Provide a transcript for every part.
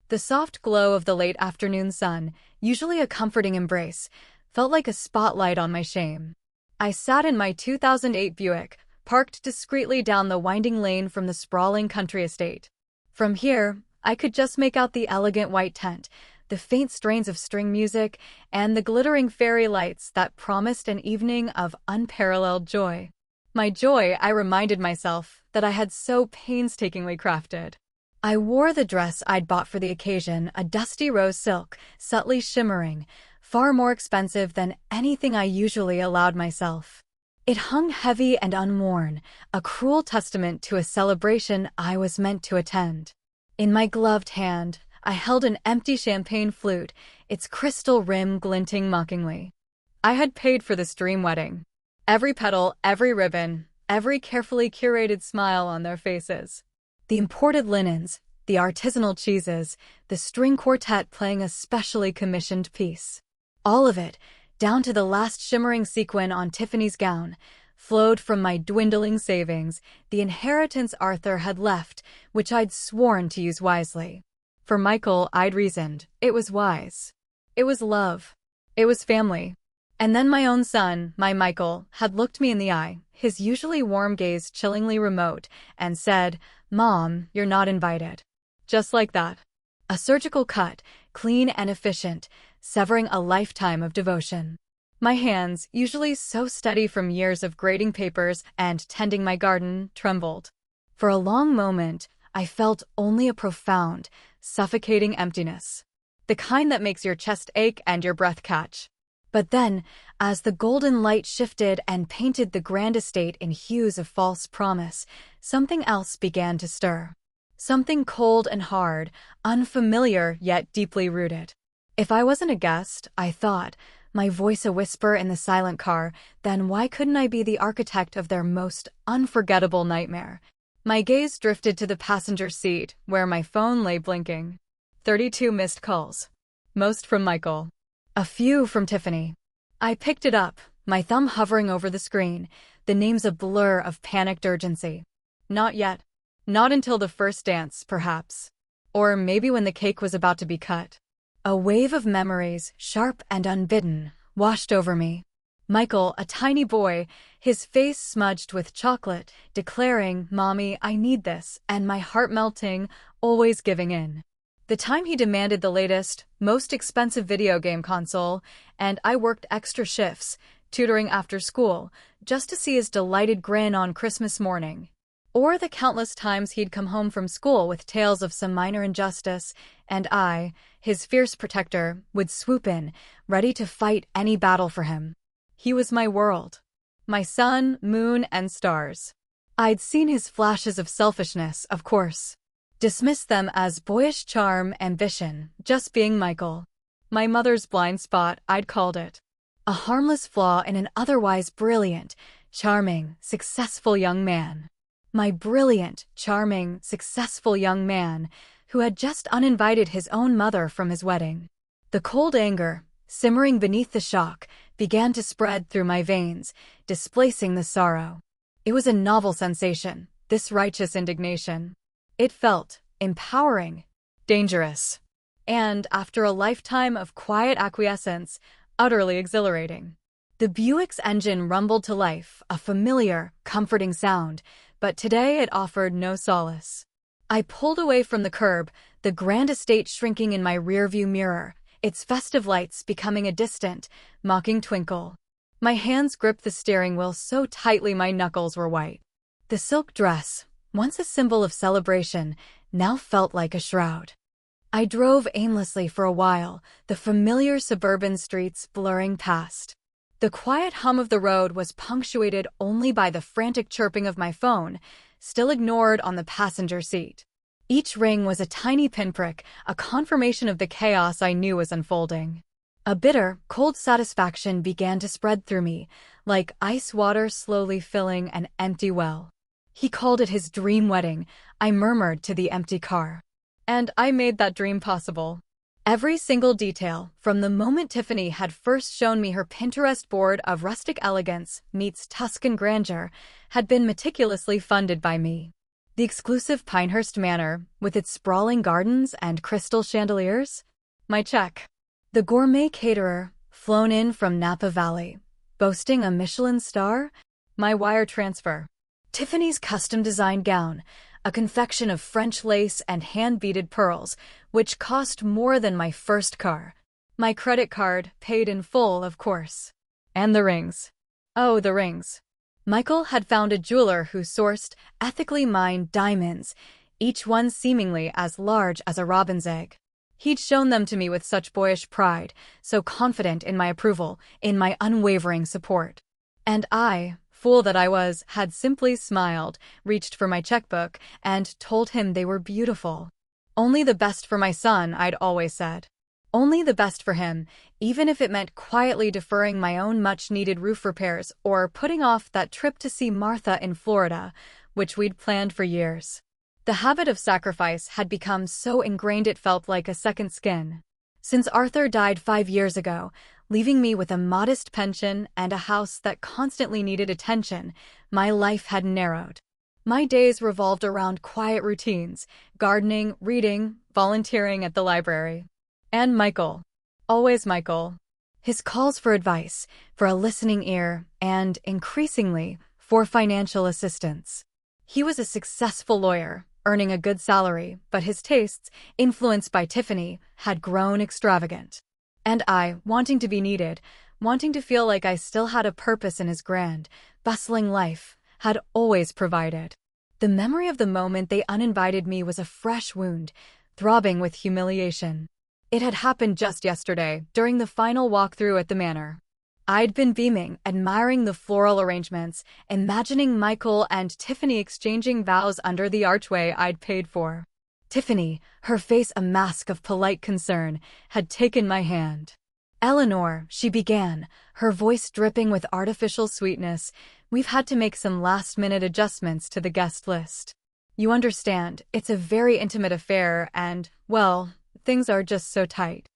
The soft glow of the late afternoon sun, usually a comforting embrace, felt like a spotlight on my shame. I sat in my 2008 Buick, parked discreetly down the winding lane from the sprawling country estate. From here, I could just make out the elegant white tent, the faint strains of string music, and the glittering fairy lights that promised an evening of unparalleled joy. My joy, I reminded myself, that I had so painstakingly crafted. I wore the dress I'd bought for the occasion, a dusty rose silk, subtly shimmering, far more expensive than anything I usually allowed myself. It hung heavy and unworn, a cruel testament to a celebration I was meant to attend. In my gloved hand, I held an empty champagne flute, its crystal rim glinting mockingly. I had paid for this dream wedding. Every petal, every ribbon, every carefully curated smile on their faces. The imported linens, the artisanal cheeses, the string quartet playing a specially commissioned piece. All of it, down to the last shimmering sequin on Tiffany's gown, flowed from my dwindling savings, the inheritance Arthur had left, which I'd sworn to use wisely. For Michael, I'd reasoned, it was wise. It was love. It was family. And then my own son, my Michael, had looked me in the eye, his usually warm gaze chillingly remote, and said, "Mom, you're not invited." Just like that. A surgical cut, clean and efficient, severing a lifetime of devotion. My hands, usually so steady from years of grading papers and tending my garden, trembled. For a long moment, I felt only a profound, suffocating emptiness. The kind that makes your chest ache and your breath catch. But then, as the golden light shifted and painted the grand estate in hues of false promise, something else began to stir. Something cold and hard, unfamiliar yet deeply rooted. If I wasn't a guest, I thought, my voice a whisper in the silent car, then why couldn't I be the architect of their most unforgettable nightmare? My gaze drifted to the passenger seat, where my phone lay blinking. 32 missed calls. Most from Michael. A few from Tiffany. I picked it up, my thumb hovering over the screen, the names a blur of panicked urgency. Not yet. Not until the first dance, perhaps. Or maybe when the cake was about to be cut. A wave of memories, sharp and unbidden, washed over me. Michael, a tiny boy, his face smudged with chocolate, declaring, "Mommy, I need this," and my heart melting, always giving in. The time he demanded the latest, most expensive video game console, and I worked extra shifts, tutoring after school, just to see his delighted grin on Christmas morning. Or the countless times he'd come home from school with tales of some minor injustice, and I, his fierce protector, would swoop in, ready to fight any battle for him. He was my world. My sun, moon, and stars. I'd seen his flashes of selfishness, of course. Dismissed them as boyish charm, ambition, just being Michael. My mother's blind spot, I'd called it. A harmless flaw in an otherwise brilliant, charming, successful young man. My brilliant, charming, successful young man, who had just uninvited his own mother from his wedding. The cold anger, simmering beneath the shock, began to spread through my veins, displacing the sorrow. It was a novel sensation, this righteous indignation. It felt empowering, dangerous, and, after a lifetime of quiet acquiescence, utterly exhilarating. The Buick's engine rumbled to life, a familiar, comforting sound, but today it offered no solace. I pulled away from the curb, the grand estate shrinking in my rearview mirror, its festive lights becoming a distant, mocking twinkle. My hands gripped the steering wheel so tightly my knuckles were white. The silk dress, once a symbol of celebration, now felt like a shroud. I drove aimlessly for a while, the familiar suburban streets blurring past. The quiet hum of the road was punctuated only by the frantic chirping of my phone, still ignored on the passenger seat. Each ring was a tiny pinprick, a confirmation of the chaos I knew was unfolding. A bitter, cold satisfaction began to spread through me, like ice water slowly filling an empty well. He called it his dream wedding, I murmured to the empty car. And I made that dream possible. Every single detail, from the moment Tiffany had first shown me her Pinterest board of rustic elegance meets Tuscan grandeur, had been meticulously funded by me. The exclusive Pinehurst Manor, with its sprawling gardens and crystal chandeliers? My check. The gourmet caterer, flown in from Napa Valley, boasting a Michelin star? My wire transfer. Tiffany's custom-designed gown, a confection of French lace and hand-beaded pearls, which cost more than my first car. My credit card, paid in full, of course. And the rings. Oh, the rings. Michael had found a jeweler who sourced ethically mined diamonds, each one seemingly as large as a robin's egg. He'd shown them to me with such boyish pride, so confident in my approval, in my unwavering support. And I, fool that I was, had simply smiled, reached for my checkbook, and told him they were beautiful. Only the best for my son, I'd always said. Only the best for him, even if it meant quietly deferring my own much-needed roof repairs or putting off that trip to see Martha in Florida, which we'd planned for years. The habit of sacrifice had become so ingrained it felt like a second skin. Since Arthur died 5 years ago, leaving me with a modest pension and a house that constantly needed attention, my life had narrowed. My days revolved around quiet routines, gardening, reading, volunteering at the library. And Michael. Always Michael. His calls for advice, for a listening ear, and, increasingly, for financial assistance. He was a successful lawyer, earning a good salary, but his tastes, influenced by Tiffany, had grown extravagant. And I, wanting to be needed, wanting to feel like I still had a purpose in his grand, bustling life, had always provided. The memory of the moment they uninvited me was a fresh wound, throbbing with humiliation. It had happened just yesterday, during the final walkthrough at the manor. I'd been beaming, admiring the floral arrangements, imagining Michael and Tiffany exchanging vows under the archway I'd paid for. Tiffany, her face a mask of polite concern, had taken my hand. "Eleanor," she began, her voice dripping with artificial sweetness, "we've had to make some last-minute adjustments to the guest list. You understand, it's a very intimate affair and, well, things are just so tight."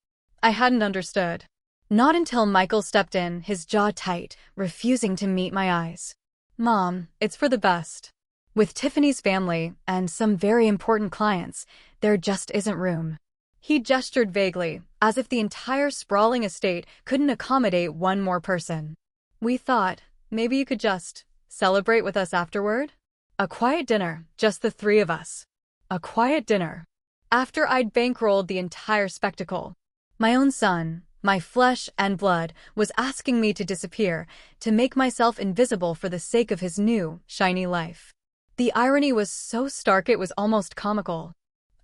I hadn't understood. Not until Michael stepped in, his jaw tight, refusing to meet my eyes. "Mom, it's for the best. With Tiffany's family, and some very important clients, there just isn't room." He gestured vaguely, as if the entire sprawling estate couldn't accommodate one more person. "We thought, maybe you could just celebrate with us afterward? A quiet dinner, just the 3 of us." A quiet dinner. After I'd bankrolled the entire spectacle. My own son, my flesh and blood, was asking me to disappear, to make myself invisible for the sake of his new, shiny life. The irony was so stark it was almost comical.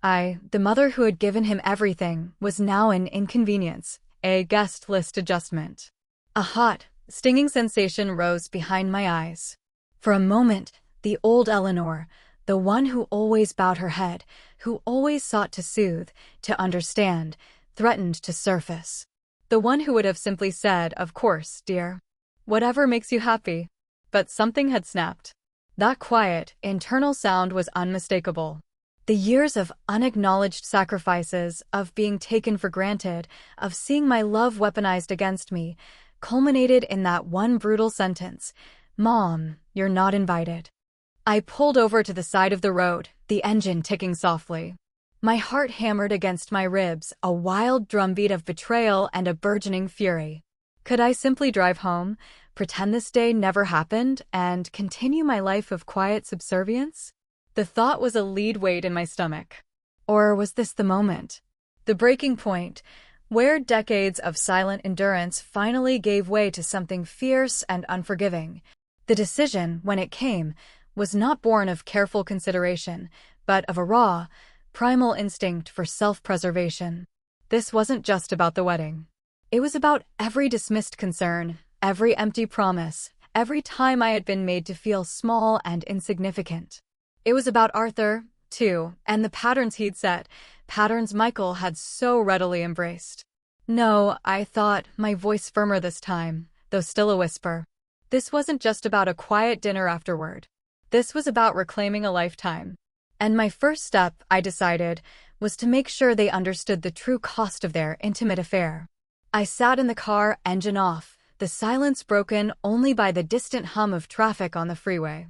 I, the mother who had given him everything, was now an inconvenience, a guest list adjustment. A hot, stinging sensation rose behind my eyes. For a moment, the old Eleanor, the one who always bowed her head, who always sought to soothe, to understand, threatened to surface. The one who would have simply said, "Of course, dear. Whatever makes you happy." But something had snapped. That quiet, internal sound was unmistakable. The years of unacknowledged sacrifices, of being taken for granted, of seeing my love weaponized against me, culminated in that one brutal sentence, "Mom, you're not invited." I pulled over to the side of the road, the engine ticking softly. My heart hammered against my ribs, a wild drumbeat of betrayal and a burgeoning fury. Could I simply drive home, pretend this day never happened, and continue my life of quiet subservience? The thought was a lead weight in my stomach. Or was this the moment? The breaking point, where decades of silent endurance finally gave way to something fierce and unforgiving. The decision, when it came, was not born of careful consideration, but of a raw, primal instinct for self-preservation. This wasn't just about the wedding. It was about every dismissed concern, every empty promise, every time I had been made to feel small and insignificant. It was about Arthur, too, and the patterns he'd set, patterns Michael had so readily embraced. "No," I thought, my voice firmer this time, though still a whisper. This wasn't just about a quiet dinner afterward. This was about reclaiming a lifetime. And my first step, I decided, was to make sure they understood the true cost of their intimate affair. I sat in the car, engine off, the silence broken only by the distant hum of traffic on the freeway.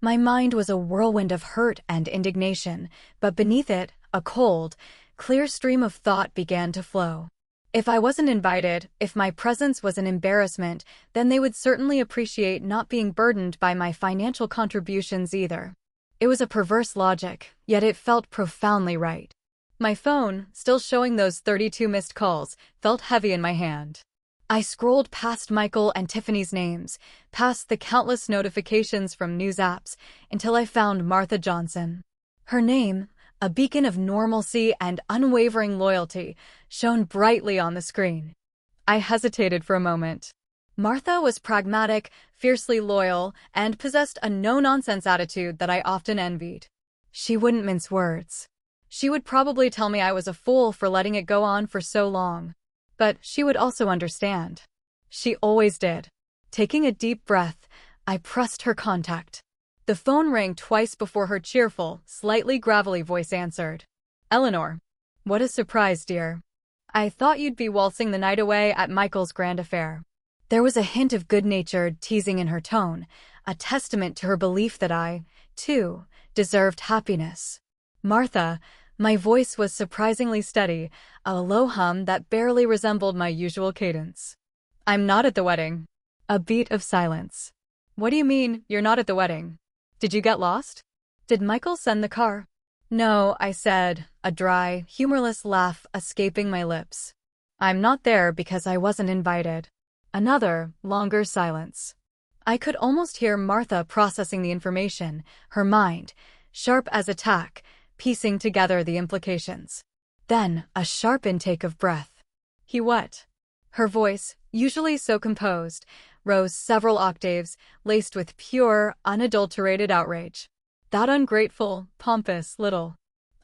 My mind was a whirlwind of hurt and indignation, but beneath it, a cold, clear stream of thought began to flow. If I wasn't invited, if my presence was an embarrassment, then they would certainly appreciate not being burdened by my financial contributions either. It was a perverse logic, yet it felt profoundly right. My phone, still showing those 32 missed calls, felt heavy in my hand. I scrolled past Michael and Tiffany's names, past the countless notifications from news apps, until I found Martha Johnson. Her name, a beacon of normalcy and unwavering loyalty, shone brightly on the screen. I hesitated for a moment. Martha was pragmatic, fiercely loyal, and possessed a no-nonsense attitude that I often envied. She wouldn't mince words. She would probably tell me I was a fool for letting it go on for so long. But she would also understand. She always did. Taking a deep breath, I pressed her contact. The phone rang twice before her cheerful, slightly gravelly voice answered. "Eleanor. What a surprise, dear. I thought you'd be waltzing the night away at Michael's grand affair." There was a hint of good-natured teasing in her tone, a testament to her belief that I, too, deserved happiness. "Martha," my voice was surprisingly steady, a low hum that barely resembled my usual cadence. "I'm not at the wedding." A beat of silence. "What do you mean, you're not at the wedding? Did you get lost? Did Michael send the car?" "No," I said, a dry, humorless laugh escaping my lips. "I'm not there because I wasn't invited." Another, longer silence. I could almost hear Martha processing the information, her mind, sharp as a tack, piecing together the implications. Then, a sharp intake of breath. "He what?" Her voice, usually so composed, rose several octaves, laced with pure, unadulterated outrage. "That ungrateful, pompous little—"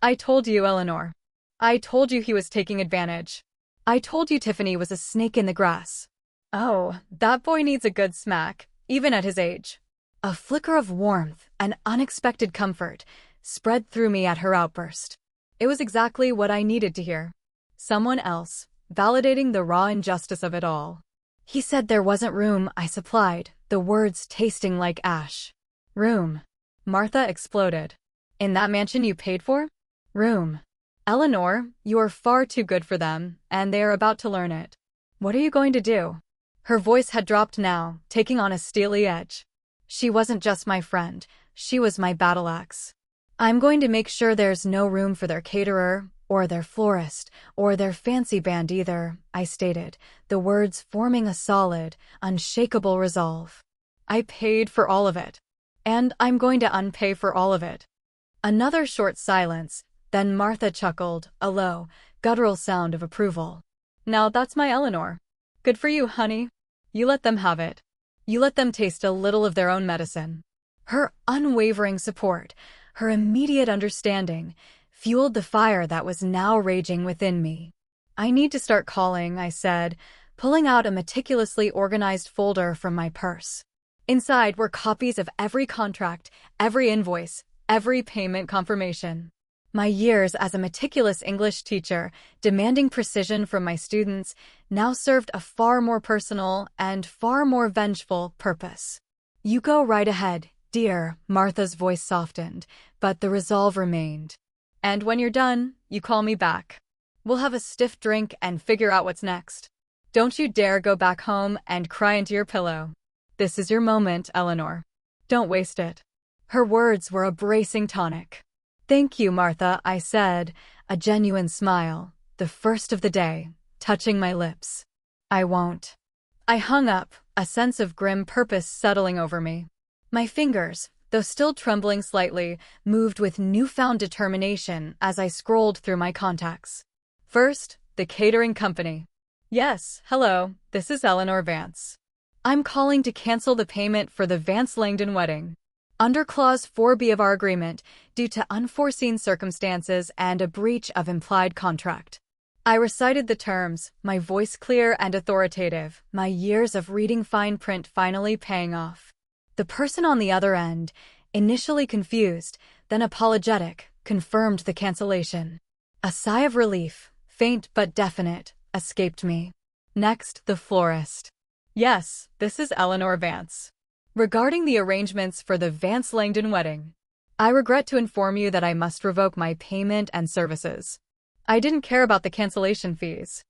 "I told you, Eleanor. I told you he was taking advantage. I told you Tiffany was a snake in the grass. Oh, that boy needs a good smack, even at his age." A flicker of warmth, an unexpected comfort, spread through me at her outburst. It was exactly what I needed to hear. Someone else, validating the raw injustice of it all. "He said there wasn't room," I supplied, the words tasting like ash. "Room?" Martha exploded. "In that mansion you paid for? Room? Eleanor, you are far too good for them, and they are about to learn it. What are you going to do?" Her voice had dropped now, taking on a steely edge. She wasn't just my friend, she was my battle axe. "I'm going to make sure there's no room for their caterer, or their florist, or their fancy band either," I stated, the words forming a solid, unshakable resolve. "I paid for all of it. And I'm going to unpay for all of it." Another short silence, then Martha chuckled, a low, guttural sound of approval. "Now that's my Eleanor. Good for you, honey. You let them have it. You let them taste a little of their own medicine." Her unwavering support, her immediate understanding, fueled the fire that was now raging within me. "I need to start calling," I said, pulling out a meticulously organized folder from my purse. Inside were copies of every contract, every invoice, every payment confirmation. My years as a meticulous English teacher, demanding precision from my students, now served a far more personal and far more vengeful purpose. "You go right ahead, dear," Martha's voice softened, but the resolve remained. "And when you're done, you call me back. We'll have a stiff drink and figure out what's next. Don't you dare go back home and cry into your pillow. This is your moment, Eleanor. Don't waste it." Her words were a bracing tonic. "Thank you, Martha," I said, a genuine smile, the first of the day, touching my lips. "I won't." I hung up, a sense of grim purpose settling over me. My fingers, though still trembling slightly, moved with newfound determination as I scrolled through my contacts. First, the catering company. "Yes, hello, this is Eleanor Vance. I'm calling to cancel the payment for the Vance-Langdon wedding. Under Clause 4B of our agreement, due to unforeseen circumstances and a breach of implied contract." I recited the terms, my voice clear and authoritative, my years of reading fine print finally paying off. The person on the other end, initially confused, then apologetic, confirmed the cancellation. A sigh of relief, faint but definite, escaped me. Next, the florist. "Yes, this is Eleanor Vance. Regarding the arrangements for the Vance Langdon wedding, I regret to inform you that I must revoke my payment and services. I didn't care about the cancellation fees.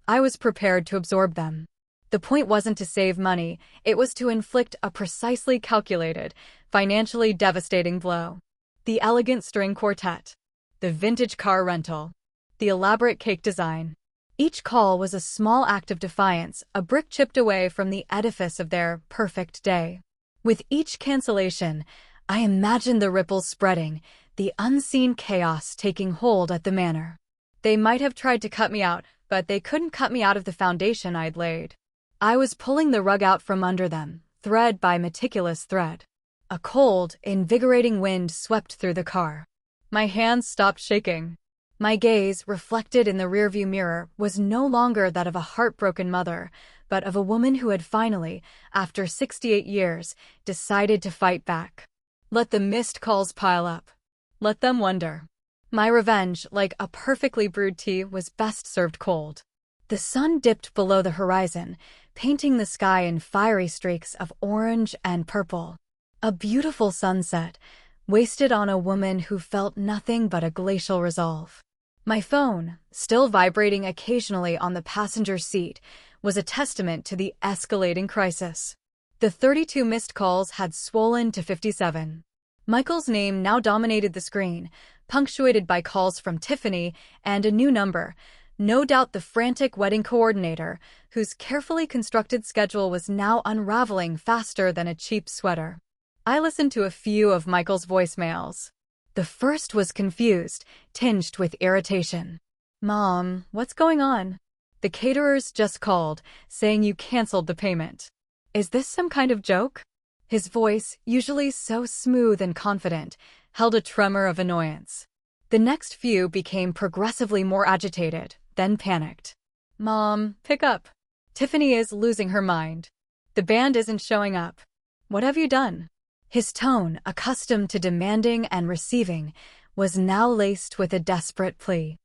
I was prepared to absorb them. The point wasn't to save money, it was to inflict a precisely calculated, financially devastating blow. The elegant string quartet, the vintage car rental, the elaborate cake design. Each call was a small act of defiance, a brick chipped away from the edifice of their perfect day. With each cancellation, I imagined the ripples spreading, the unseen chaos taking hold at the manor. They might have tried to cut me out, but they couldn't cut me out of the foundation I'd laid. I was pulling the rug out from under them, thread by meticulous thread. A cold, invigorating wind swept through the car. My hands stopped shaking. My gaze, reflected in the rearview mirror, was no longer that of a heartbroken mother, but of a woman who had finally, after 68 years, decided to fight back. Let the missed calls pile up. Let them wonder. My revenge, like a perfectly brewed tea, was best served cold. The sun dipped below the horizon, painting the sky in fiery streaks of orange and purple. A beautiful sunset, wasted on a woman who felt nothing but a glacial resolve. My phone, still vibrating occasionally on the passenger seat, was a testament to the escalating crisis. The 32 missed calls had swollen to 57. Michael's name now dominated the screen, punctuated by calls from Tiffany and a new number, no doubt the frantic wedding coordinator, whose carefully constructed schedule was now unraveling faster than a cheap sweater. I listened to a few of Michael's voicemails. The first was confused, tinged with irritation. "Mom, what's going on? The caterers just called, saying you canceled the payment. Is this some kind of joke?" His voice, usually so smooth and confident, held a tremor of annoyance. The next few became progressively more agitated, then panicked. "Mom, pick up. Tiffany is losing her mind. The band isn't showing up. What have you done?" His tone, accustomed to demanding and receiving, was now laced with a desperate plea.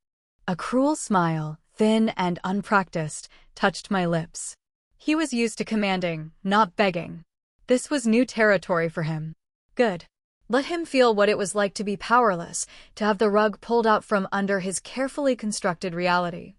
A cruel smile, thin and unpracticed, touched my lips. He was used to commanding, not begging. This was new territory for him. Good. Let him feel what it was like to be powerless, to have the rug pulled out from under his carefully constructed reality.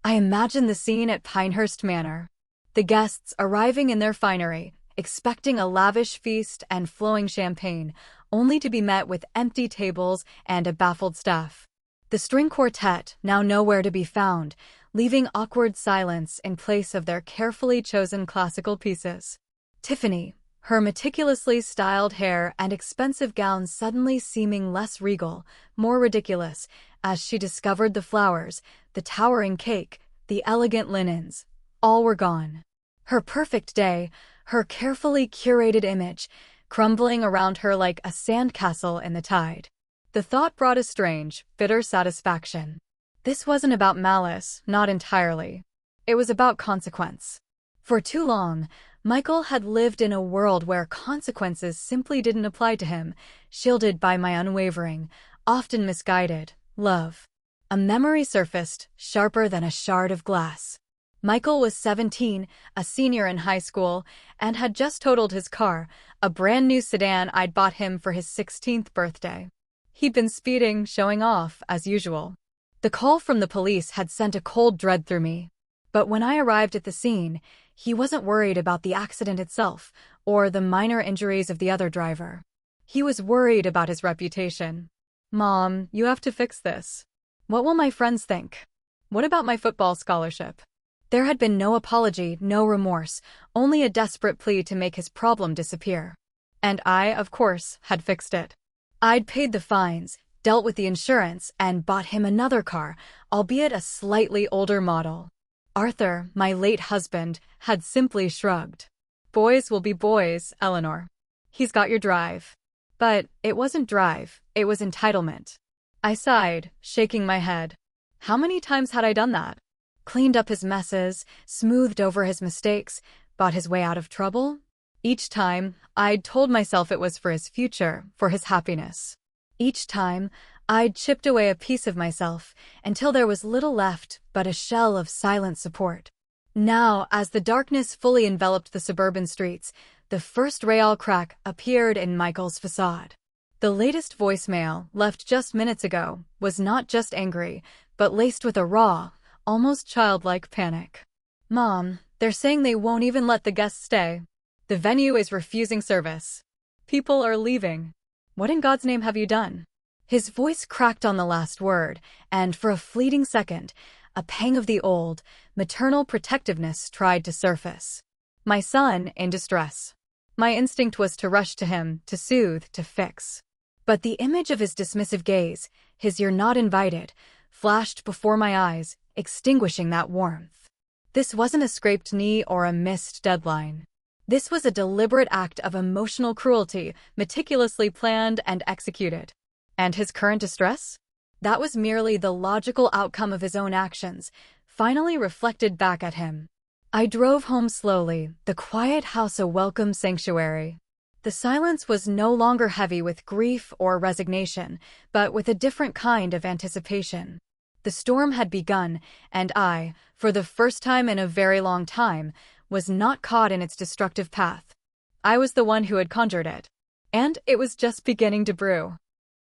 I imagined the scene at Pinehurst Manor. The guests arriving in their finery, expecting a lavish feast and flowing champagne, only to be met with empty tables and a baffled staff. The string quartet, now nowhere to be found, leaving awkward silence in place of their carefully chosen classical pieces. Tiffany, her meticulously styled hair and expensive gown suddenly seeming less regal, more ridiculous, as she discovered the flowers, the towering cake, the elegant linens. All were gone. Her perfect day, her carefully curated image, crumbling around her like a sandcastle in the tide. The thought brought a strange, bitter satisfaction. This wasn't about malice, not entirely. It was about consequence. For too long, Michael had lived in a world where consequences simply didn't apply to him, shielded by my unwavering, often misguided, love. A memory surfaced, sharper than a shard of glass. Michael was 17, a senior in high school, and had just totaled his car, a brand new sedan I'd bought him for his 16th birthday. He'd been speeding, showing off, as usual. The call from the police had sent a cold dread through me. But when I arrived at the scene, he wasn't worried about the accident itself, or the minor injuries of the other driver. He was worried about his reputation. "Mom, you have to fix this. What will my friends think? What about my football scholarship?" There had been no apology, no remorse, only a desperate plea to make his problem disappear. And I, of course, had fixed it. I'd paid the fines, dealt with the insurance, and bought him another car, albeit a slightly older model. Arthur, my late husband, had simply shrugged. "Boys will be boys, Eleanor. He's got your drive." But it wasn't drive, it was entitlement. I sighed, shaking my head. How many times had I done that? Cleaned up his messes, smoothed over his mistakes, bought his way out of trouble? Each time, I'd told myself it was for his future, for his happiness. Each time, I'd chipped away a piece of myself, until there was little left but a shell of silent support. Now, as the darkness fully enveloped the suburban streets, the first real crack appeared in Michael's facade. The latest voicemail, left just minutes ago, was not just angry, but laced with a raw, almost childlike panic. "Mom, they're saying they won't even let the guests stay. The venue is refusing service. People are leaving. What in God's name have you done?" His voice cracked on the last word, and for a fleeting second, a pang of the old, maternal protectiveness tried to surface. My son, in distress. My instinct was to rush to him, to soothe, to fix. But the image of his dismissive gaze, his "you're not invited," flashed before my eyes, extinguishing that warmth. This wasn't a scraped knee or a missed deadline. This was a deliberate act of emotional cruelty, meticulously planned and executed. And his current distress? That was merely the logical outcome of his own actions, finally reflected back at him. I drove home slowly, the quiet house a welcome sanctuary. The silence was no longer heavy with grief or resignation, but with a different kind of anticipation. The storm had begun, and I, for the first time in a very long time, was not caught in its destructive path. I was the one who had conjured it. And it was just beginning to brew.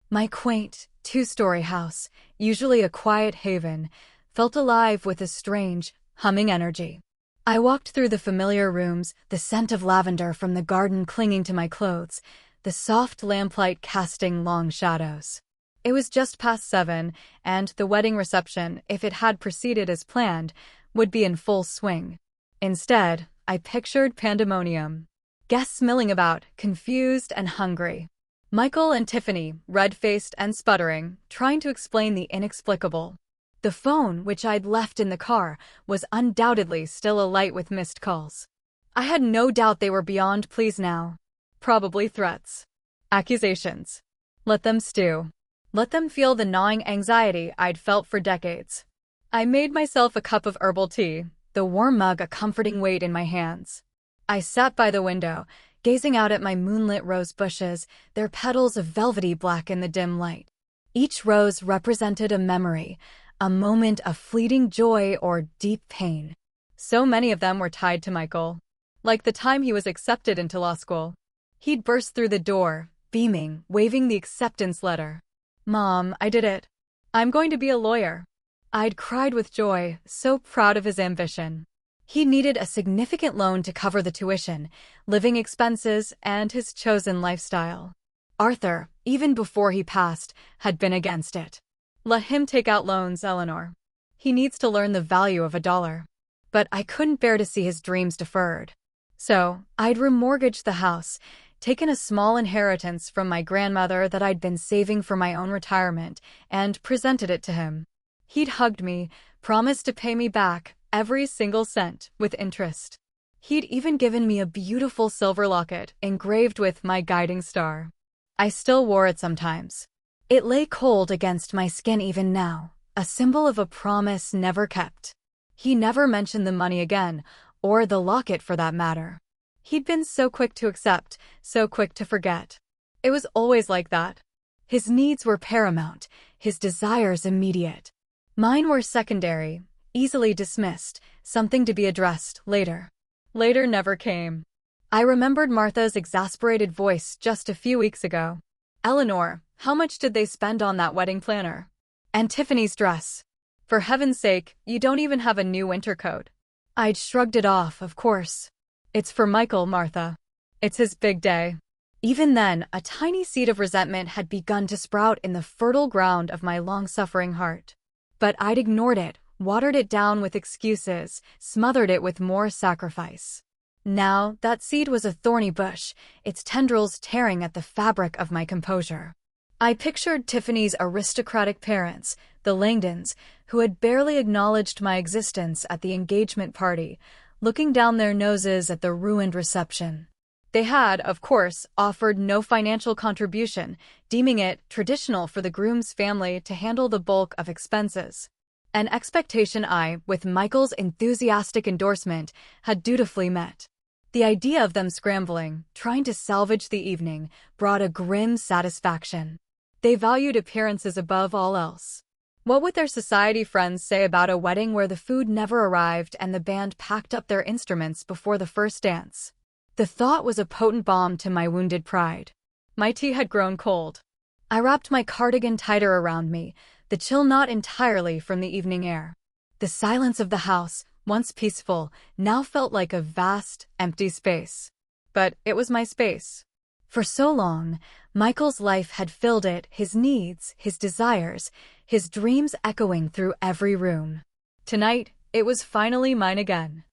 My quaint, two-story house, usually a quiet haven, felt alive with a strange, humming energy. I walked through the familiar rooms, the scent of lavender from the garden clinging to my clothes, the soft lamplight casting long shadows. It was just past 7, and the wedding reception, if it had proceeded as planned, would be in full swing. Instead, I pictured pandemonium. Guests milling about, confused and hungry. Michael and Tiffany, red-faced and sputtering, trying to explain the inexplicable. The phone, which I'd left in the car, was undoubtedly still alight with missed calls. I had no doubt they were beyond pleas now. Probably threats. Accusations. Let them stew. Let them feel the gnawing anxiety I'd felt for decades. I made myself a cup of herbal tea, the warm mug a comforting weight in my hands. I sat by the window, gazing out at my moonlit rose bushes, their petals of velvety black in the dim light. Each rose represented a memory, a moment of fleeting joy or deep pain. So many of them were tied to Michael. Like the time he was accepted into law school. He'd burst through the door, beaming, waving the acceptance letter. "Mom, I did it. I'm going to be a lawyer." I'd cried with joy, so proud of his ambition. He needed a significant loan to cover the tuition, living expenses, and his chosen lifestyle. Arthur, even before he passed, had been against it. "Let him take out loans, Eleanor. He needs to learn the value of $1. But I couldn't bear to see his dreams deferred. So, I'd remortgaged the house, taken a small inheritance from my grandmother that I'd been saving for my own retirement, and presented it to him. He'd hugged me, promised to pay me back, every single cent, with interest. He'd even given me a beautiful silver locket engraved with my guiding star. I still wore it sometimes. It lay cold against my skin even now, a symbol of a promise never kept. He never mentioned the money again, or the locket for that matter. He'd been so quick to accept, so quick to forget. It was always like that. His needs were paramount, his desires immediate. Mine were secondary, easily dismissed, something to be addressed later. Later never came. I remembered Martha's exasperated voice just a few weeks ago. "Eleanor, how much did they spend on that wedding planner? And Tiffany's dress? For heaven's sake, you don't even have a new winter coat." I'd shrugged it off, of course. "It's for Michael, Martha. It's his big day." Even then, a tiny seed of resentment had begun to sprout in the fertile ground of my long-suffering heart. But I'd ignored it, watered it down with excuses, smothered it with more sacrifice. Now, that seed was a thorny bush, its tendrils tearing at the fabric of my composure. I pictured Tiffany's aristocratic parents, the Langdons, who had barely acknowledged my existence at the engagement party, looking down their noses at the ruined reception. They had, of course, offered no financial contribution, deeming it traditional for the groom's family to handle the bulk of expenses. An expectation I, with Michael's enthusiastic endorsement, had dutifully met. The idea of them scrambling, trying to salvage the evening, brought a grim satisfaction. They valued appearances above all else. What would their society friends say about a wedding where the food never arrived and the band packed up their instruments before the first dance? The thought was a potent balm to my wounded pride. My tea had grown cold. I wrapped my cardigan tighter around me, the chill not entirely from the evening air. The silence of the house, once peaceful, now felt like a vast, empty space. But it was my space. For so long, Michael's life had filled it, his needs, his desires, his dreams echoing through every room. Tonight, it was finally mine again.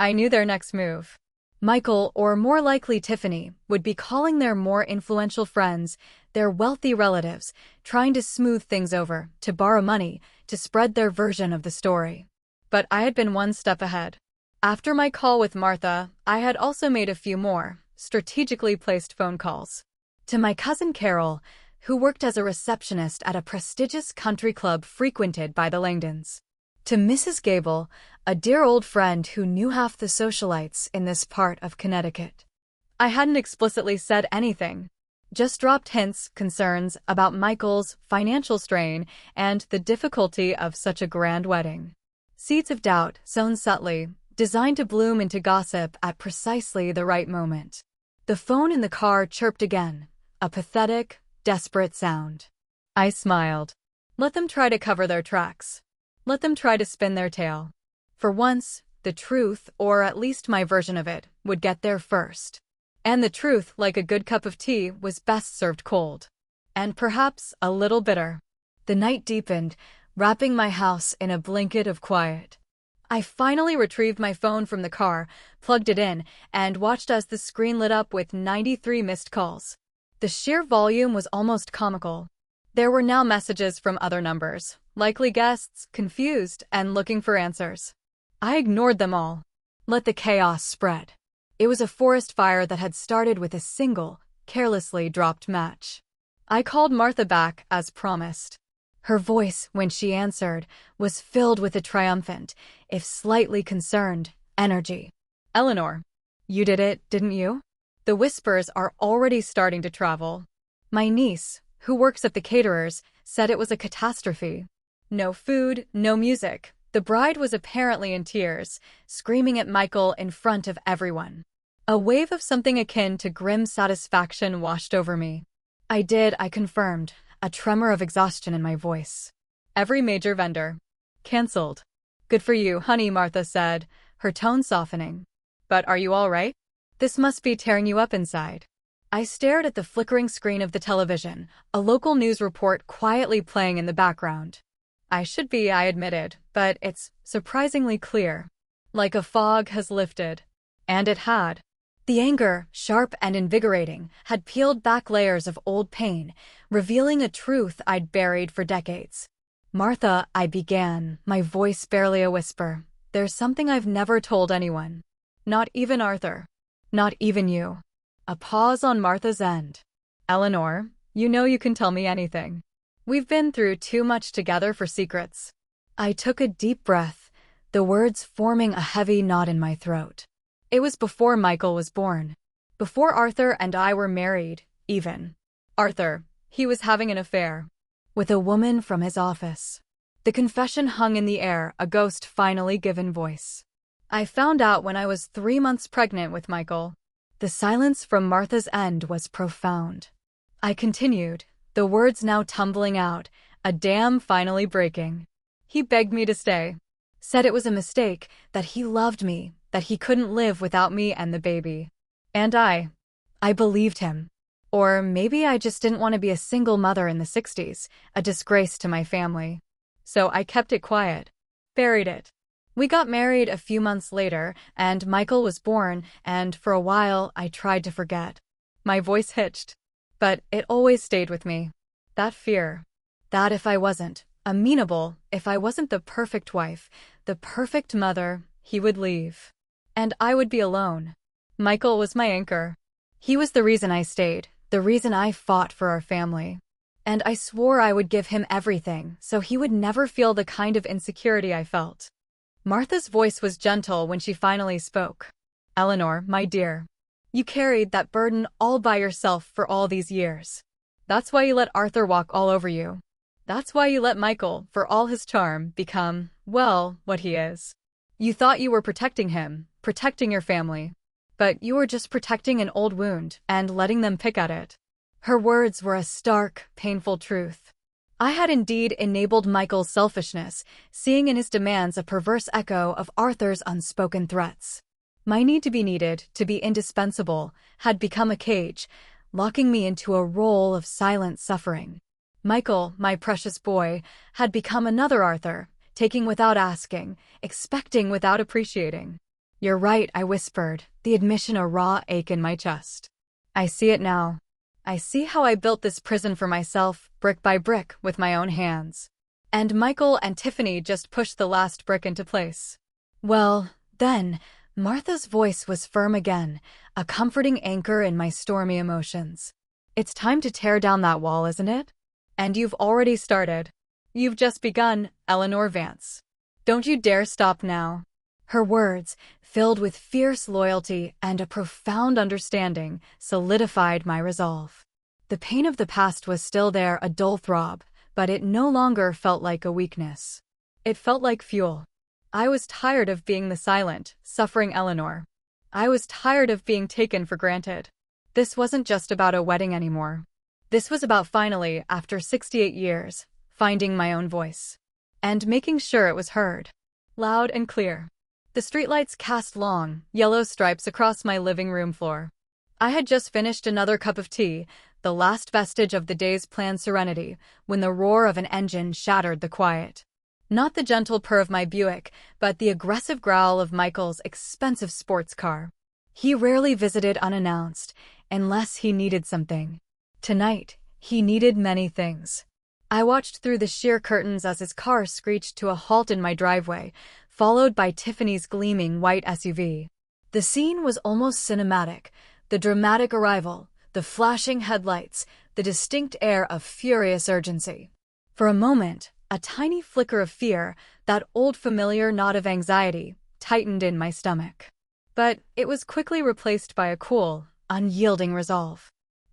I knew their next move. Michael, or more likely Tiffany, would be calling their more influential friends, their wealthy relatives, trying to smooth things over, to borrow money, to spread their version of the story. But I had been one step ahead. After my call with Martha, I had also made a few more, strategically placed phone calls. To my cousin Carol, who worked as a receptionist at a prestigious country club frequented by the Langdons. To Mrs. Gable, a dear old friend who knew half the socialites in this part of Connecticut. I hadn't explicitly said anything, just dropped hints, concerns about Michael's financial strain and the difficulty of such a grand wedding. Seeds of doubt, sown subtly, designed to bloom into gossip at precisely the right moment. The phone in the car chirped again, a pathetic, desperate sound. I smiled. Let them try to cover their tracks. Let them try to spin their tale. For once, the truth, or at least my version of it, would get there first. And the truth, like a good cup of tea, was best served cold. And perhaps a little bitter. The night deepened, wrapping my house in a blanket of quiet. I finally retrieved my phone from the car, plugged it in, and watched as the screen lit up with 93 missed calls. The sheer volume was almost comical. There were now messages from other numbers, likely guests, confused and looking for answers. I ignored them all. Let the chaos spread. It was a forest fire that had started with a single, carelessly dropped match. I called Martha back as promised. Her voice, when she answered, was filled with a triumphant, if slightly concerned, energy. Eleanor, you did it, didn't you? The whispers are already starting to travel. My niece, who works at the caterers, said it was a catastrophe. No food, no music. The bride was apparently in tears, screaming at Michael in front of everyone. A wave of something akin to grim satisfaction washed over me. I confirmed, a tremor of exhaustion in my voice. Every major vendor. Cancelled. Good for you, honey, Martha said, her tone softening. But are you all right? This must be tearing you up inside. I stared at the flickering screen of the television, a local news report quietly playing in the background. I should be, I admitted, but it's surprisingly clear. Like a fog has lifted. And it had. The anger, sharp and invigorating, had peeled back layers of old pain, revealing a truth I'd buried for decades. Martha, I began, my voice barely a whisper. There's something I've never told anyone. Not even Arthur. Not even you. A pause on Martha's end. Eleanor, you know you can tell me anything. We've been through too much together for secrets. I took a deep breath, the words forming a heavy knot in my throat. It was before Michael was born. Before Arthur and I were married, even. Arthur, he was having an affair. With a woman from his office. The confession hung in the air, a ghost finally given voice. I found out when I was 3 months pregnant with Michael. The silence from Martha's end was profound. I continued, the words now tumbling out, a dam finally breaking. He begged me to stay. Said it was a mistake, that he loved me, that he couldn't live without me and the baby. And I believed him. Or maybe I just didn't want to be a single mother in the 60s, a disgrace to my family. So I kept it quiet. Buried it. We got married a few months later, and Michael was born, and for a while I tried to forget. My voice hitched. But it always stayed with me. That fear. That if I wasn't amenable, if I wasn't the perfect wife, the perfect mother, he would leave. And I would be alone. Michael was my anchor. He was the reason I stayed, the reason I fought for our family. And I swore I would give him everything, so he would never feel the kind of insecurity I felt. Martha's voice was gentle when she finally spoke. Eleanor, my dear, you carried that burden all by yourself for all these years. That's why you let Arthur walk all over you. That's why you let Michael, for all his charm, become, well, what he is. You thought you were protecting him, protecting your family. but you were just protecting an old wound and letting them pick at it." Her words were a stark, painful truth. I had indeed enabled Michael's selfishness, seeing in his demands a perverse echo of Arthur's unspoken threats. My need to be needed, to be indispensable, had become a cage, locking me into a role of silent suffering. Michael, my precious boy, had become another Arthur, taking without asking, expecting without appreciating. "You're right," I whispered, the admission a raw ache in my chest. "I see it now. I see how I built this prison for myself, brick by brick, with my own hands. And Michael and Tiffany just pushed the last brick into place." Well, then, Martha's voice was firm again, a comforting anchor in my stormy emotions. "It's time to tear down that wall, isn't it? And you've already started. You've just begun, Eleanor Vance. Don't you dare stop now." Her words, filled with fierce loyalty and a profound understanding, solidified my resolve. The pain of the past was still there, a dull throb, but it no longer felt like a weakness. It felt like fuel. I was tired of being the silent, suffering Eleanor. I was tired of being taken for granted. This wasn't just about a wedding anymore. This was about finally, after 68 years, finding my own voice. And making sure it was heard. Loud and clear. The streetlights cast long, yellow stripes across my living room floor. I had just finished another cup of tea, the last vestige of the day's planned serenity, when the roar of an engine shattered the quiet. Not the gentle purr of my Buick, but the aggressive growl of Michael's expensive sports car. He rarely visited unannounced, unless he needed something. Tonight, he needed many things. I watched through the sheer curtains as his car screeched to a halt in my driveway, followed by Tiffany's gleaming white SUV. The scene was almost cinematic, the dramatic arrival, the flashing headlights, the distinct air of furious urgency. For a moment, a tiny flicker of fear, that old familiar knot of anxiety, tightened in my stomach. But it was quickly replaced by a cool, unyielding resolve.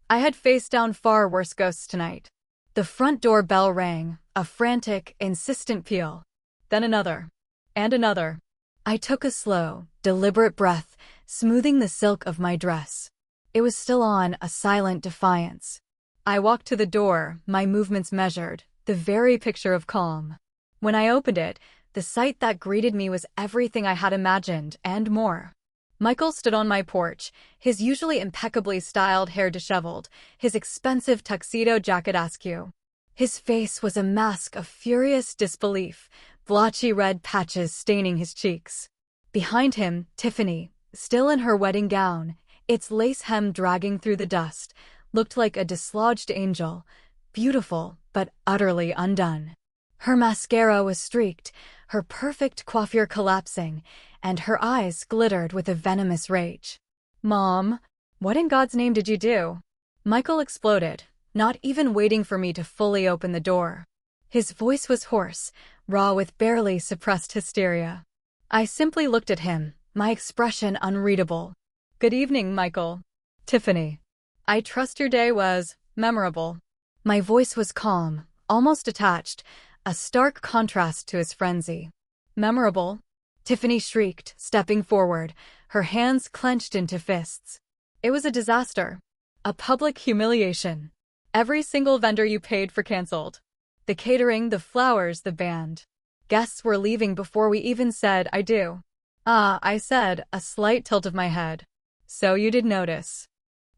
I had faced down far worse ghosts tonight. The front door bell rang, a frantic, insistent peal. Then another. And another. I took a slow, deliberate breath, smoothing the silk of my dress. It was still on, a silent defiance. I walked to the door, my movements measured, the very picture of calm. When I opened it, the sight that greeted me was everything I had imagined, and more. Michael stood on my porch, his usually impeccably styled hair disheveled, his expensive tuxedo jacket askew. His face was a mask of furious disbelief, blotchy red patches staining his cheeks. Behind him, Tiffany, still in her wedding gown, its lace hem dragging through the dust, looked like a dislodged angel, beautiful but utterly undone. Her mascara was streaked, her perfect coiffure collapsing, and her eyes glittered with a venomous rage. "Mom, what in God's name did you do?" Michael exploded, not even waiting for me to fully open the door. His voice was hoarse, raw with barely suppressed hysteria. I simply looked at him, my expression unreadable. "Good evening, Michael." "Tiffany. I trust your day was memorable." My voice was calm, almost detached, a stark contrast to his frenzy. "Memorable?" Tiffany shrieked, stepping forward, her hands clenched into fists. "It was a disaster. A public humiliation. Every single vendor you paid for canceled. The catering, the flowers, the band. Guests were leaving before we even said, 'I do.'" "Ah," I said, a slight tilt of my head. "So you did notice."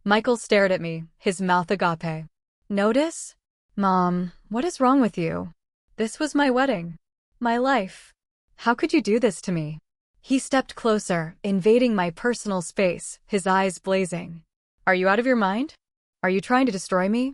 Michael stared at me, his mouth agape. "Notice? Mom, what is wrong with you? This was my wedding. My life. How could you do this to me?" He stepped closer, invading my personal space, his eyes blazing. "Are you out of your mind? Are you trying to destroy me?"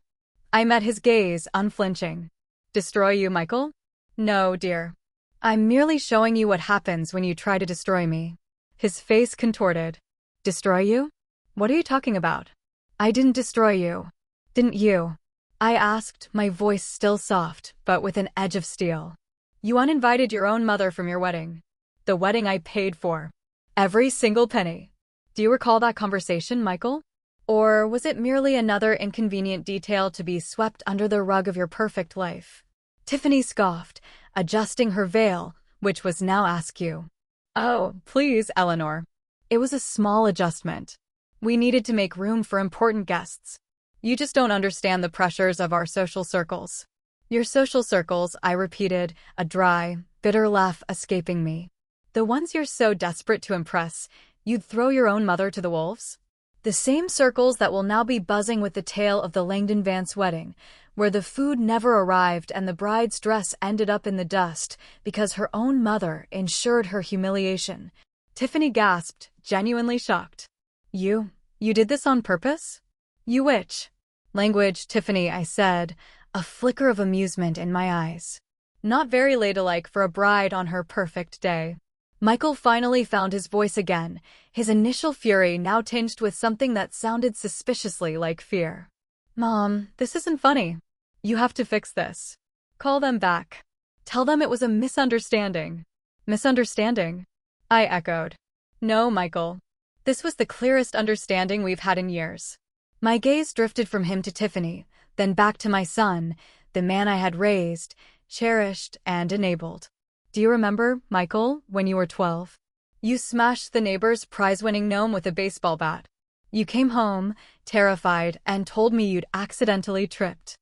I met his gaze, unflinching. "Destroy you, Michael? No, dear. I'm merely showing you what happens when you try to destroy me." His face contorted. "Destroy you? What are you talking about? I didn't destroy you. Didn't you?" I asked, my voice still soft, but with an edge of steel. "You uninvited your own mother from your wedding. The wedding I paid for. Every single penny. Do you recall that conversation, Michael? Or was it merely another inconvenient detail to be swept under the rug of your perfect life?" Tiffany scoffed, adjusting her veil, which was now askew. "Oh, please, Eleanor. It was a small adjustment. We needed to make room for important guests. You just don't understand the pressures of our social circles. Your social circles, I repeated, a dry, bitter laugh escaping me. The ones you're so desperate to impress, you'd throw your own mother to the wolves? The same circles that will now be buzzing with the tale of the Langdon Vance wedding, where the food never arrived and the bride's dress ended up in the dust because her own mother ensured her humiliation. Tiffany gasped, genuinely shocked. You did this on purpose? You witch. Language, Tiffany, I said, a flicker of amusement in my eyes. Not very ladylike for a bride on her perfect day. Michael finally found his voice again, his initial fury now tinged with something that sounded suspiciously like fear. Mom, this isn't funny. You have to fix this. Call them back. Tell them it was a misunderstanding. Misunderstanding? I echoed. No, Michael. This was the clearest understanding we've had in years. My gaze drifted from him to Tiffany, then back to my son, the man I had raised, cherished, and enabled. Do you remember, Michael, when you were 12? You smashed the neighbor's prize-winning gnome with a baseball bat. You came home, terrified, and told me you'd accidentally tripped.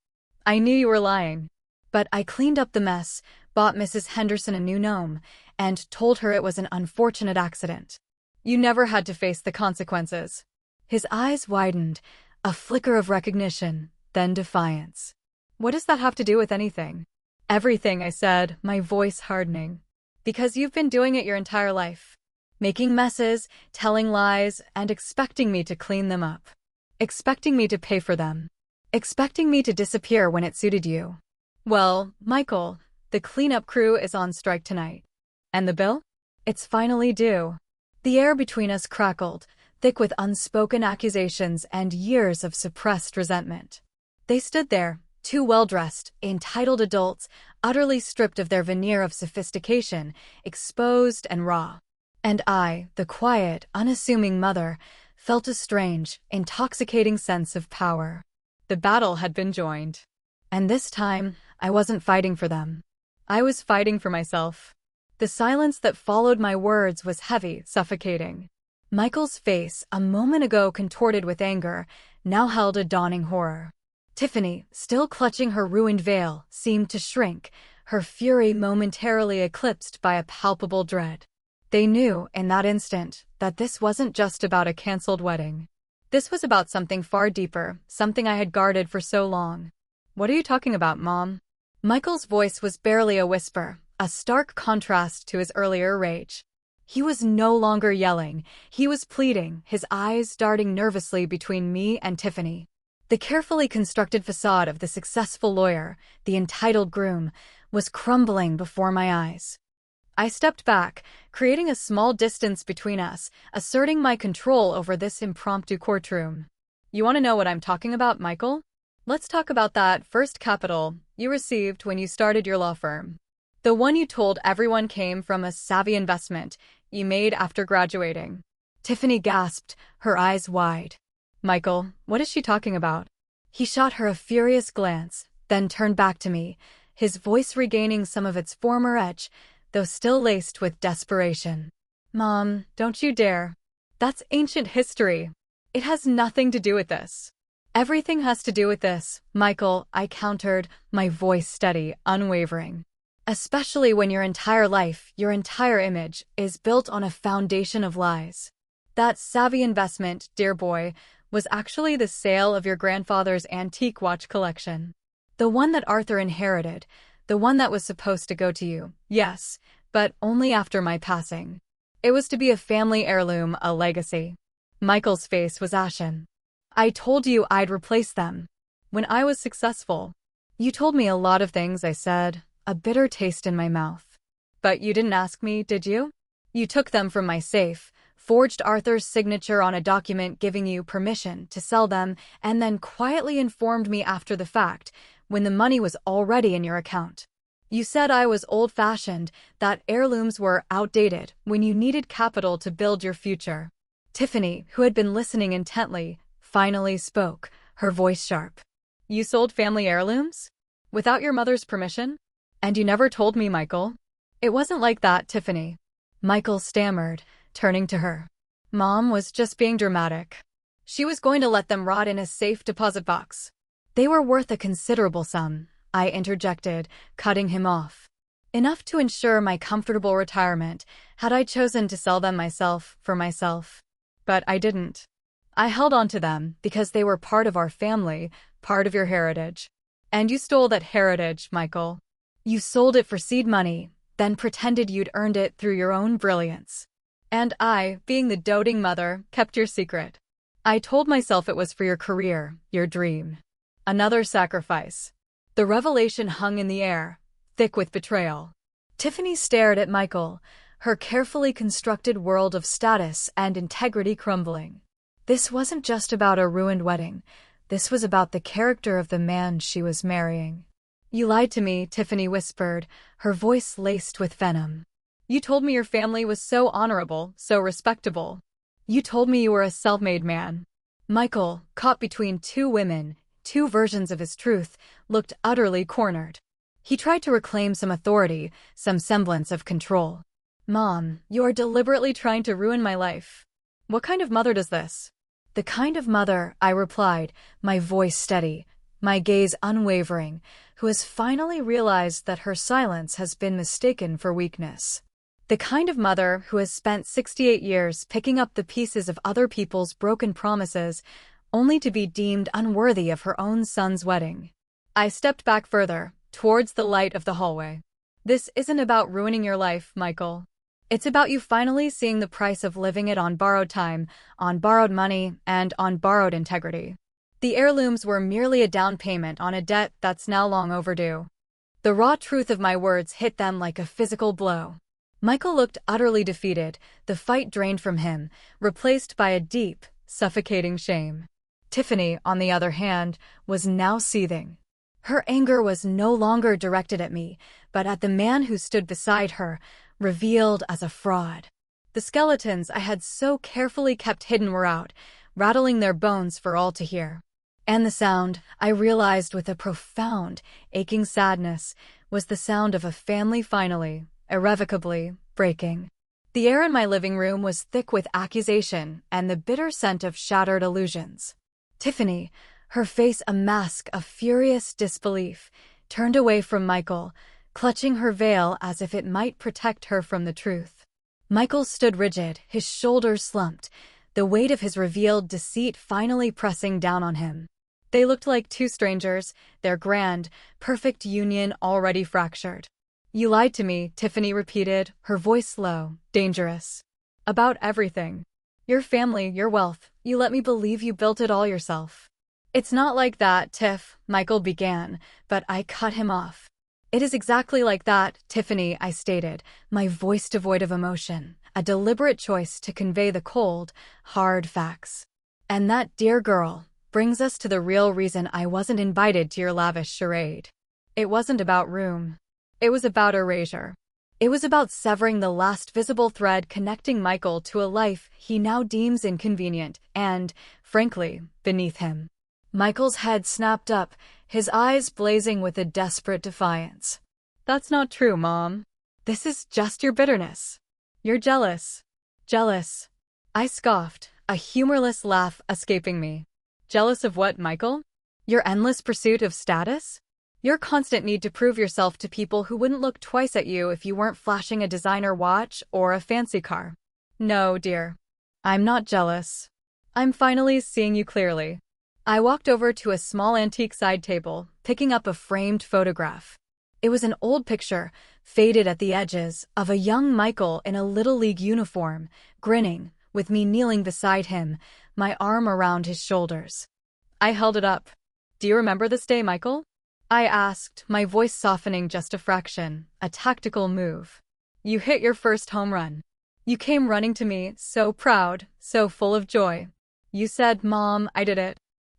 I knew you were lying. But I cleaned up the mess, bought Mrs. Henderson a new gnome, and told her it was an unfortunate accident. You never had to face the consequences. His eyes widened, a flicker of recognition, then defiance. What does that have to do with anything? Everything, I said, my voice hardening. Because you've been doing it your entire life. Making messes, telling lies, and expecting me to clean them up. Expecting me to pay for them. Expecting me to disappear when it suited you. Well, Michael, the cleanup crew is on strike tonight. And the bill? It's finally due. The air between us crackled, thick with unspoken accusations and years of suppressed resentment. They stood there, two well-dressed, entitled adults, utterly stripped of their veneer of sophistication, exposed and raw. And I, the quiet, unassuming mother, felt a strange, intoxicating sense of power. The battle had been joined. And this time, I wasn't fighting for them. I was fighting for myself. The silence that followed my words was heavy, suffocating. Michael's face, a moment ago contorted with anger, now held a dawning horror. Tiffany, still clutching her ruined veil, seemed to shrink, her fury momentarily eclipsed by a palpable dread. They knew, in that instant, that this wasn't just about a canceled wedding. This was about something far deeper, something I had guarded for so long. What are you talking about, Mom? Michael's voice was barely a whisper, a stark contrast to his earlier rage. He was no longer yelling, he was pleading, his eyes darting nervously between me and Tiffany. The carefully constructed facade of the successful lawyer, the entitled groom, was crumbling before my eyes. I stepped back, creating a small distance between us, asserting my control over this impromptu courtroom. You want to know what I'm talking about, Michael? Let's talk about that first capital you received when you started your law firm. The one you told everyone came from a savvy investment you made after graduating. Tiffany gasped, her eyes wide. Michael, what is she talking about? He shot her a furious glance, then turned back to me, his voice regaining some of its former edge, though still laced with desperation. Mom, don't you dare. That's ancient history. It has nothing to do with this. Everything has to do with this, Michael, I countered, my voice steady, unwavering. Especially when your entire life, your entire image, is built on a foundation of lies. That savvy investment, dear boy, was actually the sale of your grandfather's antique watch collection. The one that Arthur inherited, the one that was supposed to go to you, yes, but only after my passing. It was to be a family heirloom, a legacy. Michael's face was ashen. I told you I'd replace them. When I was successful. You told me a lot of things, I said, a bitter taste in my mouth. But you didn't ask me, did you? You took them from my safe, forged Arthur's signature on a document giving you permission to sell them, and then quietly informed me after the fact, when the money was already in your account. You said I was old-fashioned, that heirlooms were outdated when you needed capital to build your future. Tiffany, who had been listening intently, finally spoke, her voice sharp. You sold family heirlooms? Without your mother's permission? And you never told me, Michael. It wasn't like that, Tiffany. Michael stammered, turning to her. Mom was just being dramatic. She was going to let them rot in a safe deposit box. They were worth a considerable sum, I interjected, cutting him off. Enough to ensure my comfortable retirement, had I chosen to sell them myself for myself. But I didn't. I held on to them because they were part of our family, part of your heritage. And you stole that heritage, Michael. You sold it for seed money, then pretended you'd earned it through your own brilliance. And I, being the doting mother, kept your secret. I told myself it was for your career, your dream. Another sacrifice. The revelation hung in the air, thick with betrayal. Tiffany stared at Michael, her carefully constructed world of status and integrity crumbling. This wasn't just about a ruined wedding. This was about the character of the man she was marrying. You lied to me, Tiffany whispered, her voice laced with venom. You told me your family was so honorable, so respectable. You told me you were a self-made man. Michael, caught between two women, two versions of his truth, looked utterly cornered. He tried to reclaim some authority, some semblance of control. Mom, you are deliberately trying to ruin my life. What kind of mother does this? The kind of mother, I replied, my voice steady, my gaze unwavering, who has finally realized that her silence has been mistaken for weakness. The kind of mother who has spent 68 years picking up the pieces of other people's broken promises, only to be deemed unworthy of her own son's wedding. I stepped back further, towards the light of the hallway. This isn't about ruining your life, Michael. It's about you finally seeing the price of living it on borrowed time, on borrowed money, and on borrowed integrity. The heirlooms were merely a down payment on a debt that's now long overdue. The raw truth of my words hit them like a physical blow. Michael looked utterly defeated, the fight drained from him, replaced by a deep, suffocating shame. Tiffany, on the other hand, was now seething. Her anger was no longer directed at me, but at the man who stood beside her, revealed as a fraud. The skeletons I had so carefully kept hidden were out, rattling their bones for all to hear. And the sound, I realized with a profound, aching sadness, was the sound of a family finally, irrevocably, breaking. The air in my living room was thick with accusation and the bitter scent of shattered illusions. Tiffany, her face a mask of furious disbelief, turned away from Michael, clutching her veil as if it might protect her from the truth. Michael stood rigid, his shoulders slumped, the weight of his revealed deceit finally pressing down on him. They looked like two strangers, their grand, perfect union already fractured. You lied to me, Tiffany repeated, her voice low, dangerous. About everything. Your family, your wealth, you let me believe you built it all yourself. It's not like that, Tiff, Michael began, but I cut him off. It is exactly like that, Tiffany, I stated, my voice devoid of emotion, a deliberate choice to convey the cold, hard facts. And that, dear girl, brings us to the real reason I wasn't invited to your lavish charade. It wasn't about room. It was about erasure. It was about severing the last visible thread connecting Michael to a life he now deems inconvenient and, frankly, beneath him. Michael's head snapped up, his eyes blazing with a desperate defiance. That's not true, Mom. This is just your bitterness. You're jealous. Jealous. I scoffed, a humorless laugh escaping me. Jealous of what, Michael? Your endless pursuit of status? Your constant need to prove yourself to people who wouldn't look twice at you if you weren't flashing a designer watch or a fancy car. No, dear. I'm not jealous. I'm finally seeing you clearly. I walked over to a small antique side table, picking up a framed photograph. It was an old picture, faded at the edges, of a young Michael in a Little League uniform, grinning, with me kneeling beside him, my arm around his shoulders. I held it up. Do you remember this day, Michael? I asked, my voice softening just a fraction, a tactical move. You hit your first home run. You came running to me, so proud, so full of joy. You said, Mom, I did it.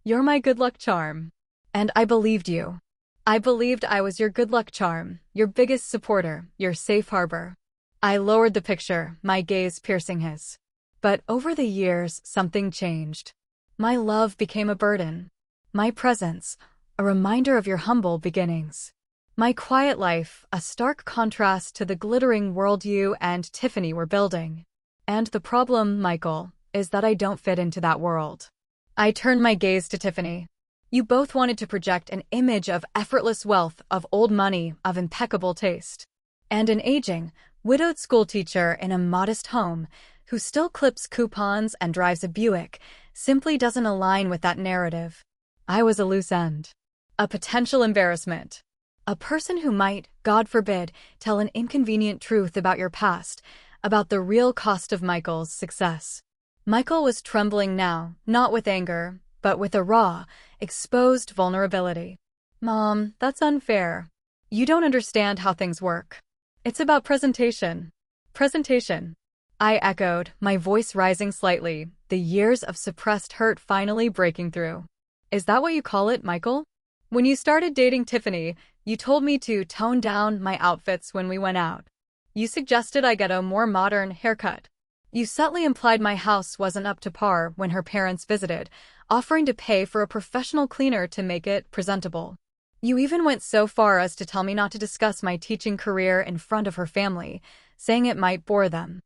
You're my good luck charm. And I believed you. I believed I was your good luck charm, your biggest supporter, your safe harbor. I lowered the picture, my gaze piercing his. But over the years, something changed. My love became a burden. My presence, a reminder of your humble beginnings. My quiet life, a stark contrast to the glittering world you and Tiffany were building. And the problem, Michael, is that I don't fit into that world. I turned my gaze to Tiffany. You both wanted to project an image of effortless wealth, of old money, of impeccable taste. And an aging, widowed schoolteacher in a modest home, who still clips coupons and drives a Buick, simply doesn't align with that narrative. I was a loose end. A potential embarrassment. A person who might, God forbid, tell an inconvenient truth about your past, about the real cost of Michael's success. Michael was trembling now, not with anger, but with a raw, exposed vulnerability. Mom, that's unfair. You don't understand how things work. It's about presentation. Presentation. I echoed, my voice rising slightly, the years of suppressed hurt finally breaking through. Is that what you call it, Michael? When you started dating Tiffany, you told me to tone down my outfits when we went out. You suggested I get a more modern haircut. You subtly implied my house wasn't up to par when her parents visited, offering to pay for a professional cleaner to make it presentable. You even went so far as to tell me not to discuss my teaching career in front of her family, saying it might bore them.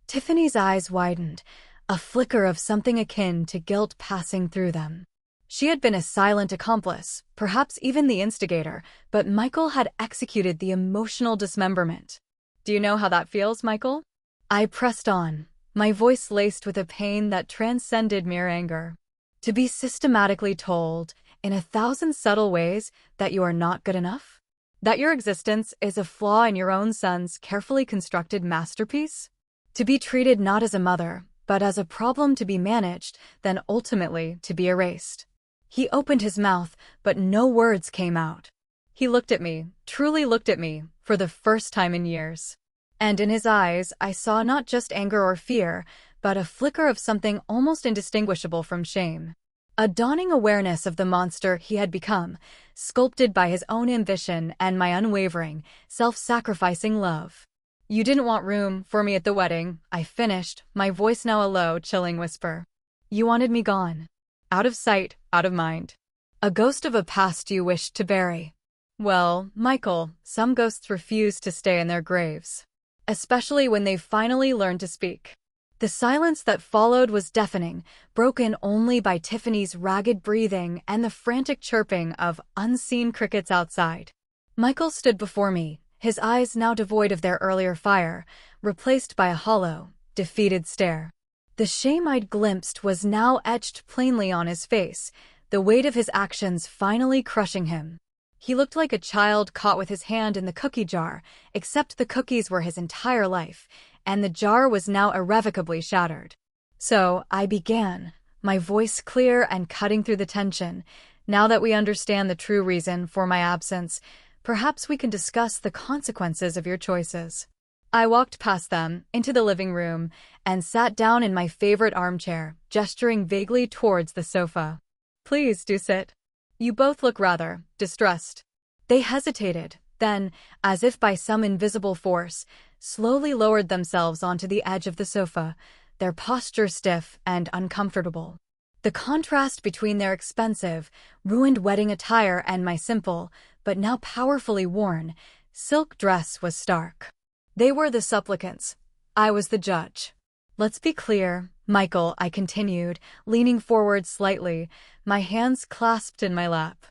Tiffany's eyes widened, a flicker of something akin to guilt passing through them. She had been a silent accomplice, perhaps even the instigator, but Michael had executed the emotional dismemberment. Do you know how that feels, Michael? I pressed on, my voice laced with a pain that transcended mere anger. To be systematically told, in 1,000 subtle ways, that you are not good enough? That your existence is a flaw in your own son's carefully constructed masterpiece? To be treated not as a mother, but as a problem to be managed, then ultimately to be erased. He opened his mouth, but no words came out. He looked at me, truly looked at me, for the first time in years. And in his eyes, I saw not just anger or fear, but a flicker of something almost indistinguishable from shame. A dawning awareness of the monster he had become, sculpted by his own ambition and my unwavering, self-sacrificing love. You didn't want room for me at the wedding, I finished, my voice now a low, chilling whisper. You wanted me gone. Out of sight, out of mind. A ghost of a past you wished to bury. Well, Michael, some ghosts refuse to stay in their graves. Especially when they finally learned to speak. The silence that followed was deafening, broken only by Tiffany's ragged breathing and the frantic chirping of unseen crickets outside. Michael stood before me, his eyes now devoid of their earlier fire, replaced by a hollow, defeated stare. The shame I'd glimpsed was now etched plainly on his face, the weight of his actions finally crushing him. He looked like a child caught with his hand in the cookie jar, except the cookies were his entire life, and the jar was now irrevocably shattered. So I began, my voice clear and cutting through the tension. Now that we understand the true reason for my absence, perhaps we can discuss the consequences of your choices. I walked past them, into the living room, and sat down in my favorite armchair, gesturing vaguely towards the sofa. Please do sit. You both look rather distressed. They hesitated, then, as if by some invisible force, slowly lowered themselves onto the edge of the sofa, their posture stiff and uncomfortable. The contrast between their expensive, ruined wedding attire and my simple, but now powerfully worn, silk dress was stark. They were the supplicants. I was the judge. Let's be clear, Michael, I continued, leaning forward slightly, my hands clasped in my lap.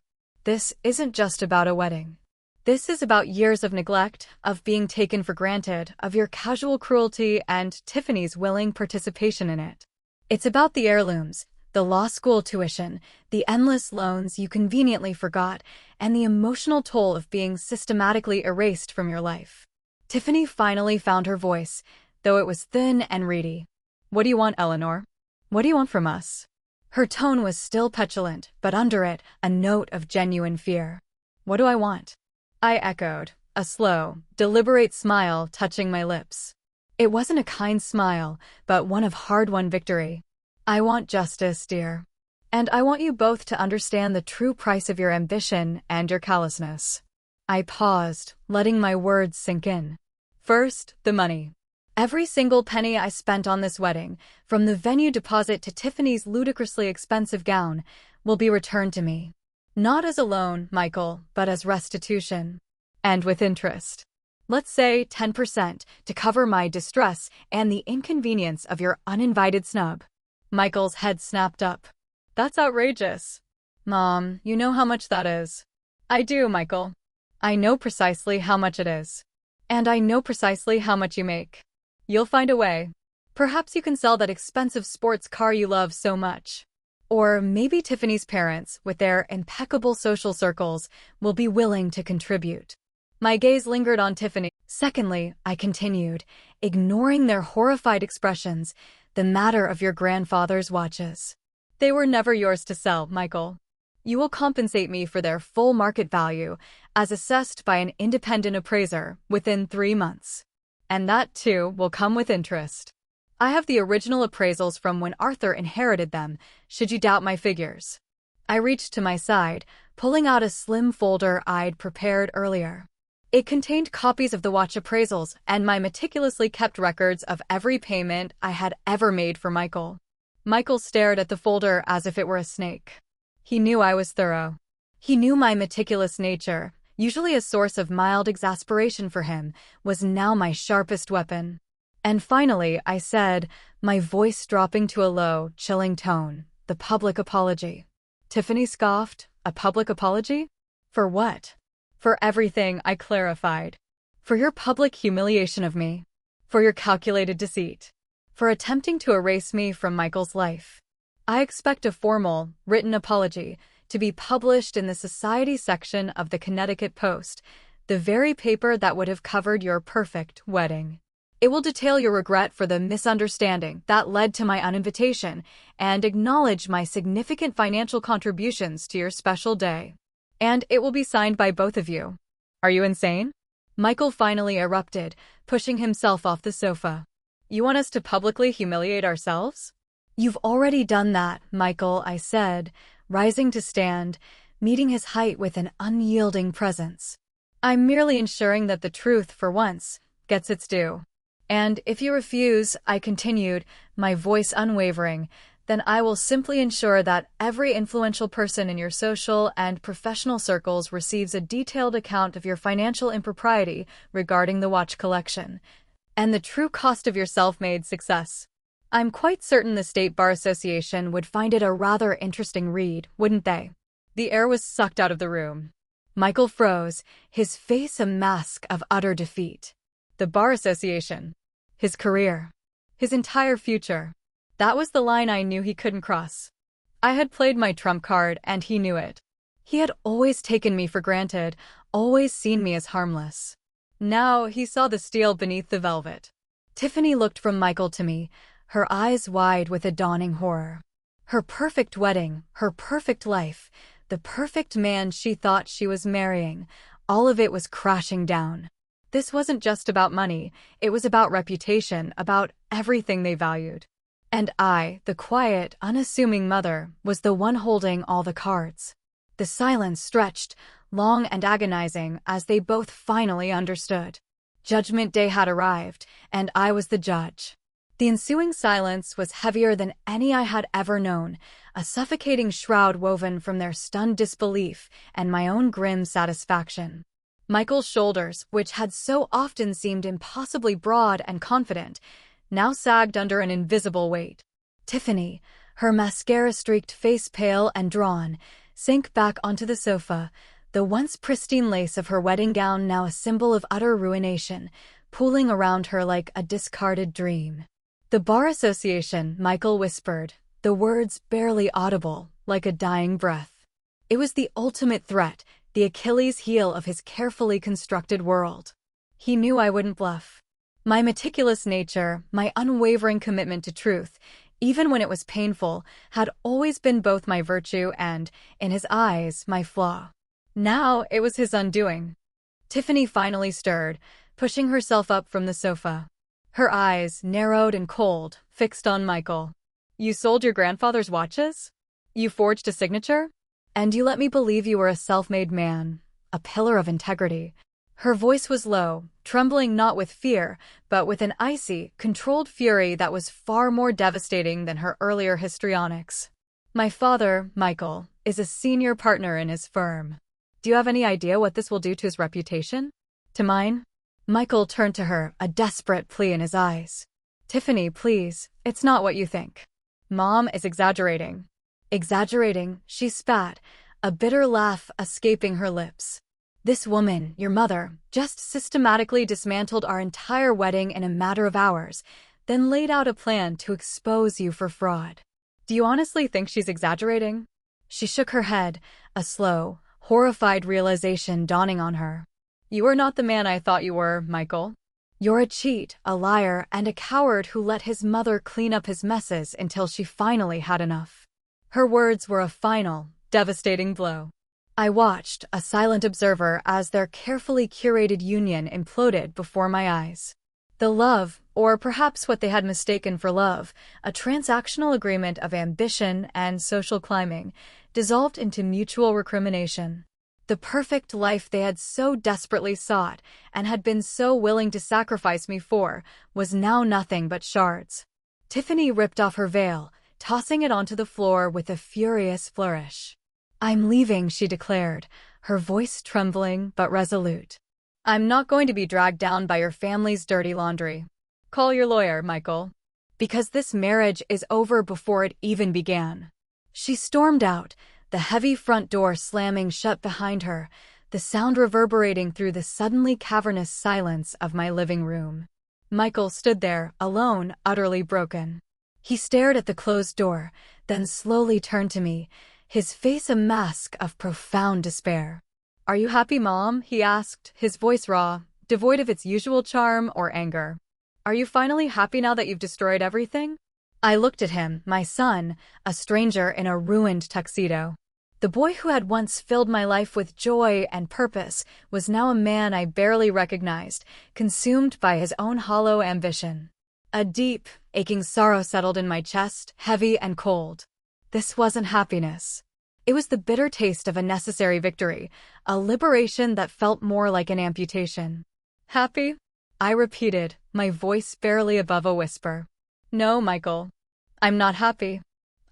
This isn't just about a wedding. This is about years of neglect, of being taken for granted, of your casual cruelty and Tiffany's willing participation in it. It's about the heirlooms, the law school tuition, the endless loans you conveniently forgot, and the emotional toll of being systematically erased from your life. Tiffany finally found her voice, though it was thin and reedy. What do you want, Eleanor? What do you want from us? Her tone was still petulant, but under it, a note of genuine fear. What do I want? I echoed, a slow, deliberate smile touching my lips. It wasn't a kind smile, but one of hard-won victory. I want justice, dear. And I want you both to understand the true price of your ambition and your callousness. I paused, letting my words sink in. First, the money. Every single penny I spent on this wedding, from the venue deposit to Tiffany's ludicrously expensive gown, will be returned to me. Not as a loan, Michael, but as restitution. And with interest. Let's say 10% to cover my distress and the inconvenience of your uninvited snub. Michael's head snapped up. That's outrageous. Mom, you know how much that is. I do, Michael. I know precisely how much it is. And I know precisely how much you make. You'll find a way. Perhaps you can sell that expensive sports car you love so much. Or maybe Tiffany's parents, with their impeccable social circles, will be willing to contribute. My gaze lingered on Tiffany. Secondly, I continued, ignoring their horrified expressions, the matter of your grandfather's watches. They were never yours to sell, Michael. You will compensate me for their full market value, as assessed by an independent appraiser, within 3 months. And that, too, will come with interest. I have the original appraisals from when Arthur inherited them, should you doubt my figures. I reached to my side, pulling out a slim folder I'd prepared earlier. It contained copies of the watch appraisals and my meticulously kept records of every payment I had ever made for Michael. Michael stared at the folder as if it were a snake. He knew I was thorough. He knew my meticulous nature, usually a source of mild exasperation for him, was now my sharpest weapon. And finally, I said, my voice dropping to a low, chilling tone, the public apology. Tiffany scoffed. A public apology? For what? For everything, I clarified. For your public humiliation of me. For your calculated deceit. For attempting to erase me from Michael's life. I expect a formal, written apology to be published in the Society section of the Connecticut Post, the very paper that would have covered your perfect wedding. It will detail your regret for the misunderstanding that led to my uninvitation and acknowledge my significant financial contributions to your special day. And it will be signed by both of you. Are you insane? Michael finally erupted, pushing himself off the sofa. You want us to publicly humiliate ourselves? You've already done that, Michael, I said, rising to stand, meeting his height with an unyielding presence. I'm merely ensuring that the truth, for once, gets its due. And if you refuse, I continued, my voice unwavering, then I will simply ensure that every influential person in your social and professional circles receives a detailed account of your financial impropriety regarding the watch collection, and the true cost of your self-made success. I'm quite certain the State Bar Association would find it a rather interesting read, wouldn't they? The air was sucked out of the room. Michael froze, his face a mask of utter defeat. The Bar Association. His career. His entire future. That was the line I knew he couldn't cross. I had played my trump card, and he knew it. He had always taken me for granted, always seen me as harmless. Now he saw the steel beneath the velvet. Tiffany looked from Michael to me, her eyes wide with a dawning horror. Her perfect wedding, her perfect life, the perfect man she thought she was marrying, all of it was crashing down. This wasn't just about money, it was about reputation, about everything they valued. And I, the quiet, unassuming mother, was the one holding all the cards. The silence stretched, long and agonizing, as they both finally understood. Judgment Day had arrived, and I was the judge. The ensuing silence was heavier than any I had ever known, a suffocating shroud woven from their stunned disbelief and my own grim satisfaction. Michael's shoulders, which had so often seemed impossibly broad and confident, now sagged under an invisible weight. Tiffany, her mascara-streaked face pale and drawn, sank back onto the sofa, the once pristine lace of her wedding gown now a symbol of utter ruination, pooling around her like a discarded dream. The Bar Association, Michael whispered, the words barely audible, like a dying breath. It was the ultimate threat, the Achilles heel of his carefully constructed world. He knew I wouldn't bluff. My meticulous nature, my unwavering commitment to truth, even when it was painful, had always been both my virtue and, in his eyes, my flaw. Now it was his undoing. Tiffany finally stirred, pushing herself up from the sofa. Her eyes, narrowed and cold, fixed on Michael. You sold your grandfather's watches? You forged a signature? And you let me believe you were a self-made man, a pillar of integrity. Her voice was low, trembling not with fear, but with an icy, controlled fury that was far more devastating than her earlier histrionics. My father, Michael, is a senior partner in his firm. Do you have any idea what this will do to his reputation? To mine? Michael turned to her, a desperate plea in his eyes. Tiffany, please, it's not what you think. Mom is exaggerating. Exaggerating, she spat, a bitter laugh escaping her lips. This woman, your mother, just systematically dismantled our entire wedding in a matter of hours, then laid out a plan to expose you for fraud. Do you honestly think she's exaggerating? She shook her head, a slow, horrified realization dawning on her. You are not the man I thought you were, Michael. You're a cheat, a liar, and a coward who let his mother clean up his messes until she finally had enough. Her words were a final, devastating blow. I watched, a silent observer, as their carefully curated union imploded before my eyes. The love, or perhaps what they had mistaken for love, a transactional agreement of ambition and social climbing, dissolved into mutual recrimination. The perfect life they had so desperately sought and had been so willing to sacrifice me for was now nothing but shards. Tiffany ripped off her veil, tossing it onto the floor with a furious flourish. I'm leaving, she declared, her voice trembling but resolute. I'm not going to be dragged down by your family's dirty laundry. Call your lawyer, Michael. Because this marriage is over before it even began. She stormed out, the heavy front door slamming shut behind her, the sound reverberating through the suddenly cavernous silence of my living room. Michael stood there, alone, utterly broken. He stared at the closed door, then slowly turned to me, his face a mask of profound despair. Are you happy, Mom? He asked, his voice raw, devoid of its usual charm or anger. Are you finally happy now that you've destroyed everything? I looked at him, my son, a stranger in a ruined tuxedo. The boy who had once filled my life with joy and purpose was now a man I barely recognized, consumed by his own hollow ambition. A deep, aching sorrow settled in my chest, heavy and cold. This wasn't happiness. It was the bitter taste of a necessary victory, a liberation that felt more like an amputation. Happy? I repeated, my voice barely above a whisper. No, Michael. I'm not happy.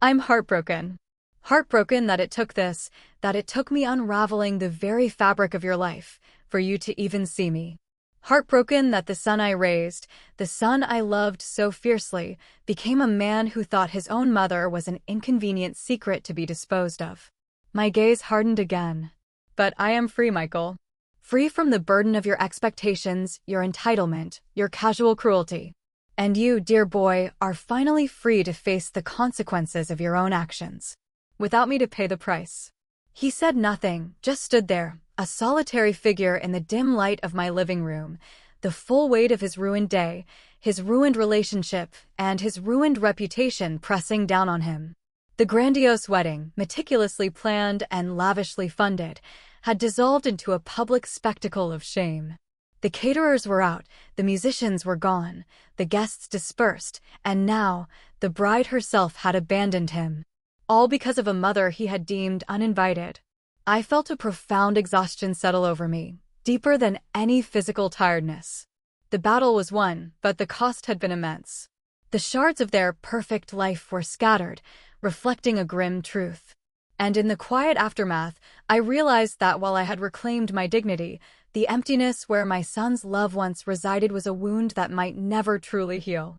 I'm heartbroken. Heartbroken that it took this, that it took me unraveling the very fabric of your life, for you to even see me. Heartbroken that the son I raised, the son I loved so fiercely, became a man who thought his own mother was an inconvenient secret to be disposed of. My gaze hardened again. But I am free, Michael. Free from the burden of your expectations, your entitlement, your casual cruelty. And you, dear boy, are finally free to face the consequences of your own actions. Without me to pay the price. He said nothing, just stood there, a solitary figure in the dim light of my living room, the full weight of his ruined day, his ruined relationship, and his ruined reputation pressing down on him. The grandiose wedding, meticulously planned and lavishly funded, had dissolved into a public spectacle of shame. The caterers were out, the musicians were gone, the guests dispersed, and now, the bride herself had abandoned him. All because of a mother he had deemed uninvited. I felt a profound exhaustion settle over me, deeper than any physical tiredness. The battle was won, but the cost had been immense. The shards of their perfect life were scattered, reflecting a grim truth. And in the quiet aftermath, I realized that while I had reclaimed my dignity, the emptiness where my son's love once resided was a wound that might never truly heal.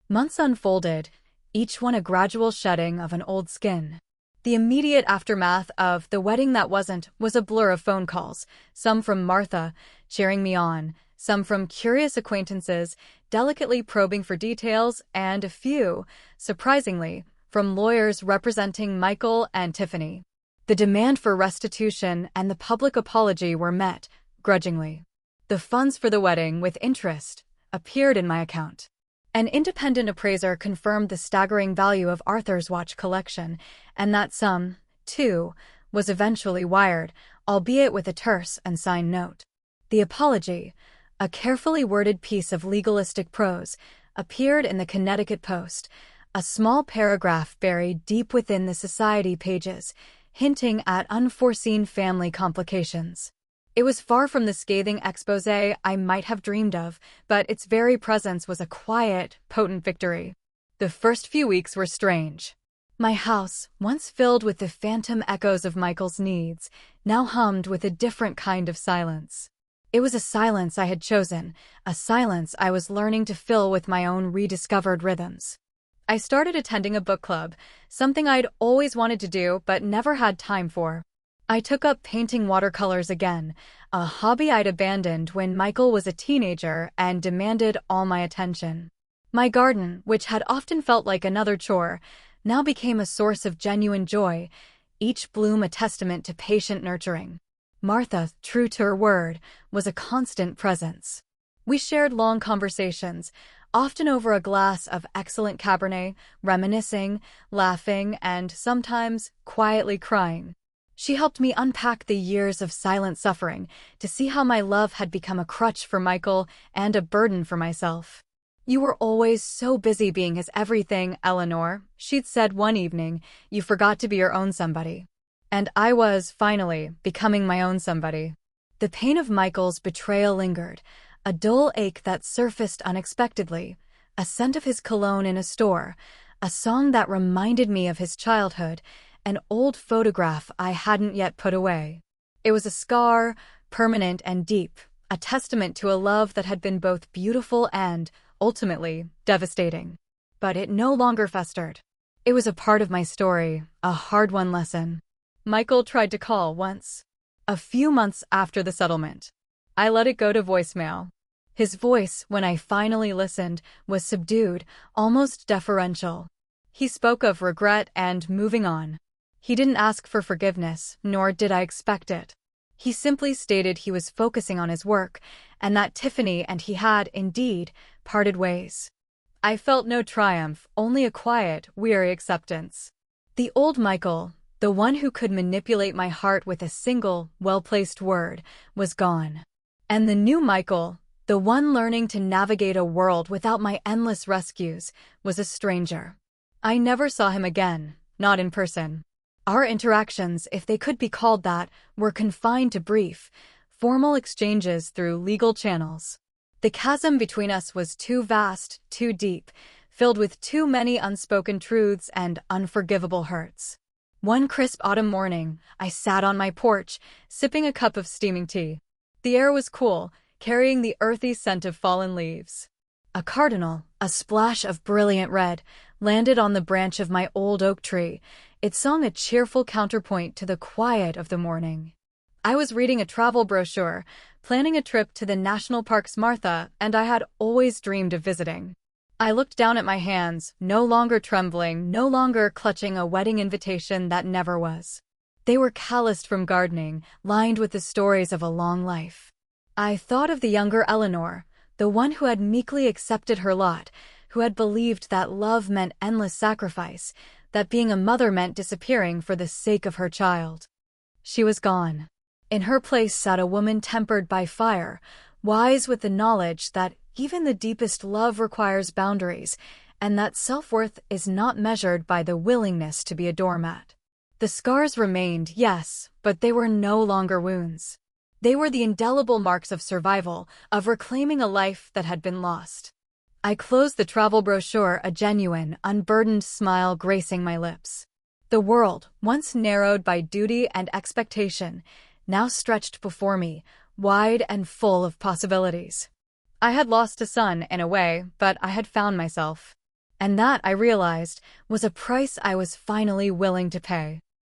Months unfolded, each one a gradual shedding of an old skin. The immediate aftermath of the wedding that wasn't was a blur of phone calls, some from Martha, cheering me on, some from curious acquaintances, delicately probing for details, and a few, surprisingly, from lawyers representing Michael and Tiffany. The demand for restitution and the public apology were met, grudgingly. The funds for the wedding, with interest, appeared in my account. An independent appraiser confirmed the staggering value of Arthur's watch collection, and that sum, too, was eventually wired, albeit with a terse and signed note. The apology, a carefully worded piece of legalistic prose, appeared in the Connecticut Post, a small paragraph buried deep within the society pages, hinting at unforeseen family complications. It was far from the scathing exposé I might have dreamed of, but its very presence was a quiet, potent victory. The first few weeks were strange. My house, once filled with the phantom echoes of Michael's needs, now hummed with a different kind of silence. It was a silence I had chosen, a silence I was learning to fill with my own rediscovered rhythms. I started attending a book club, something I'd always wanted to do but never had time for. I took up painting watercolors again, a hobby I'd abandoned when Michael was a teenager and demanded all my attention. My garden, which had often felt like another chore, now became a source of genuine joy, each bloom a testament to patient nurturing. Martha, true to her word, was a constant presence. We shared long conversations, often over a glass of excellent Cabernet, reminiscing, laughing, and sometimes quietly crying. She helped me unpack the years of silent suffering to see how my love had become a crutch for Michael and a burden for myself. "You were always so busy being his everything, Eleanor," she'd said one evening. "You forgot to be your own somebody." And I was, finally, becoming my own somebody. The pain of Michael's betrayal lingered, a dull ache that surfaced unexpectedly, a scent of his cologne in a store, a song that reminded me of his childhood, an old photograph I hadn't yet put away. It was a scar, permanent and deep, a testament to a love that had been both beautiful and, ultimately, devastating. But it no longer festered. It was a part of my story, a hard-won lesson. Michael tried to call once. A few months after the settlement. I let it go to voicemail. His voice, when I finally listened, was subdued, almost deferential. He spoke of regret and moving on. He didn't ask for forgiveness, nor did I expect it. He simply stated he was focusing on his work, and that Tiffany and he had, indeed, parted ways. I felt no triumph, only a quiet, weary acceptance. The old Michael, the one who could manipulate my heart with a single, well-placed word, was gone. And the new Michael, the one learning to navigate a world without my endless rescues, was a stranger. I never saw him again, not in person. Our interactions, if they could be called that, were confined to brief, formal exchanges through legal channels. The chasm between us was too vast, too deep, filled with too many unspoken truths and unforgivable hurts. One crisp autumn morning, I sat on my porch, sipping a cup of steaming tea. The air was cool, carrying the earthy scent of fallen leaves. A cardinal, a splash of brilliant red, landed on the branch of my old oak tree. It sung a cheerful counterpoint to the quiet of the morning. I was reading a travel brochure, planning a trip to the national parks Martha and I had always dreamed of visiting. I looked down at my hands, no longer trembling, no longer clutching a wedding invitation that never was. They were calloused from gardening, lined with the stories of a long life. I thought of the younger Eleanor, the one who had meekly accepted her lot, who had believed that love meant endless sacrifice, that being a mother meant disappearing for the sake of her child. She was gone. In her place sat a woman tempered by fire, wise with the knowledge that even the deepest love requires boundaries, and that self-worth is not measured by the willingness to be a doormat. The scars remained, yes, but they were no longer wounds. They were the indelible marks of survival, of reclaiming a life that had been lost. I closed the travel brochure, a genuine, unburdened smile gracing my lips. The world, once narrowed by duty and expectation, now stretched before me, wide and full of possibilities. I had lost a son, in a way, but I had found myself. And that, I realized, was a price I was finally willing to pay.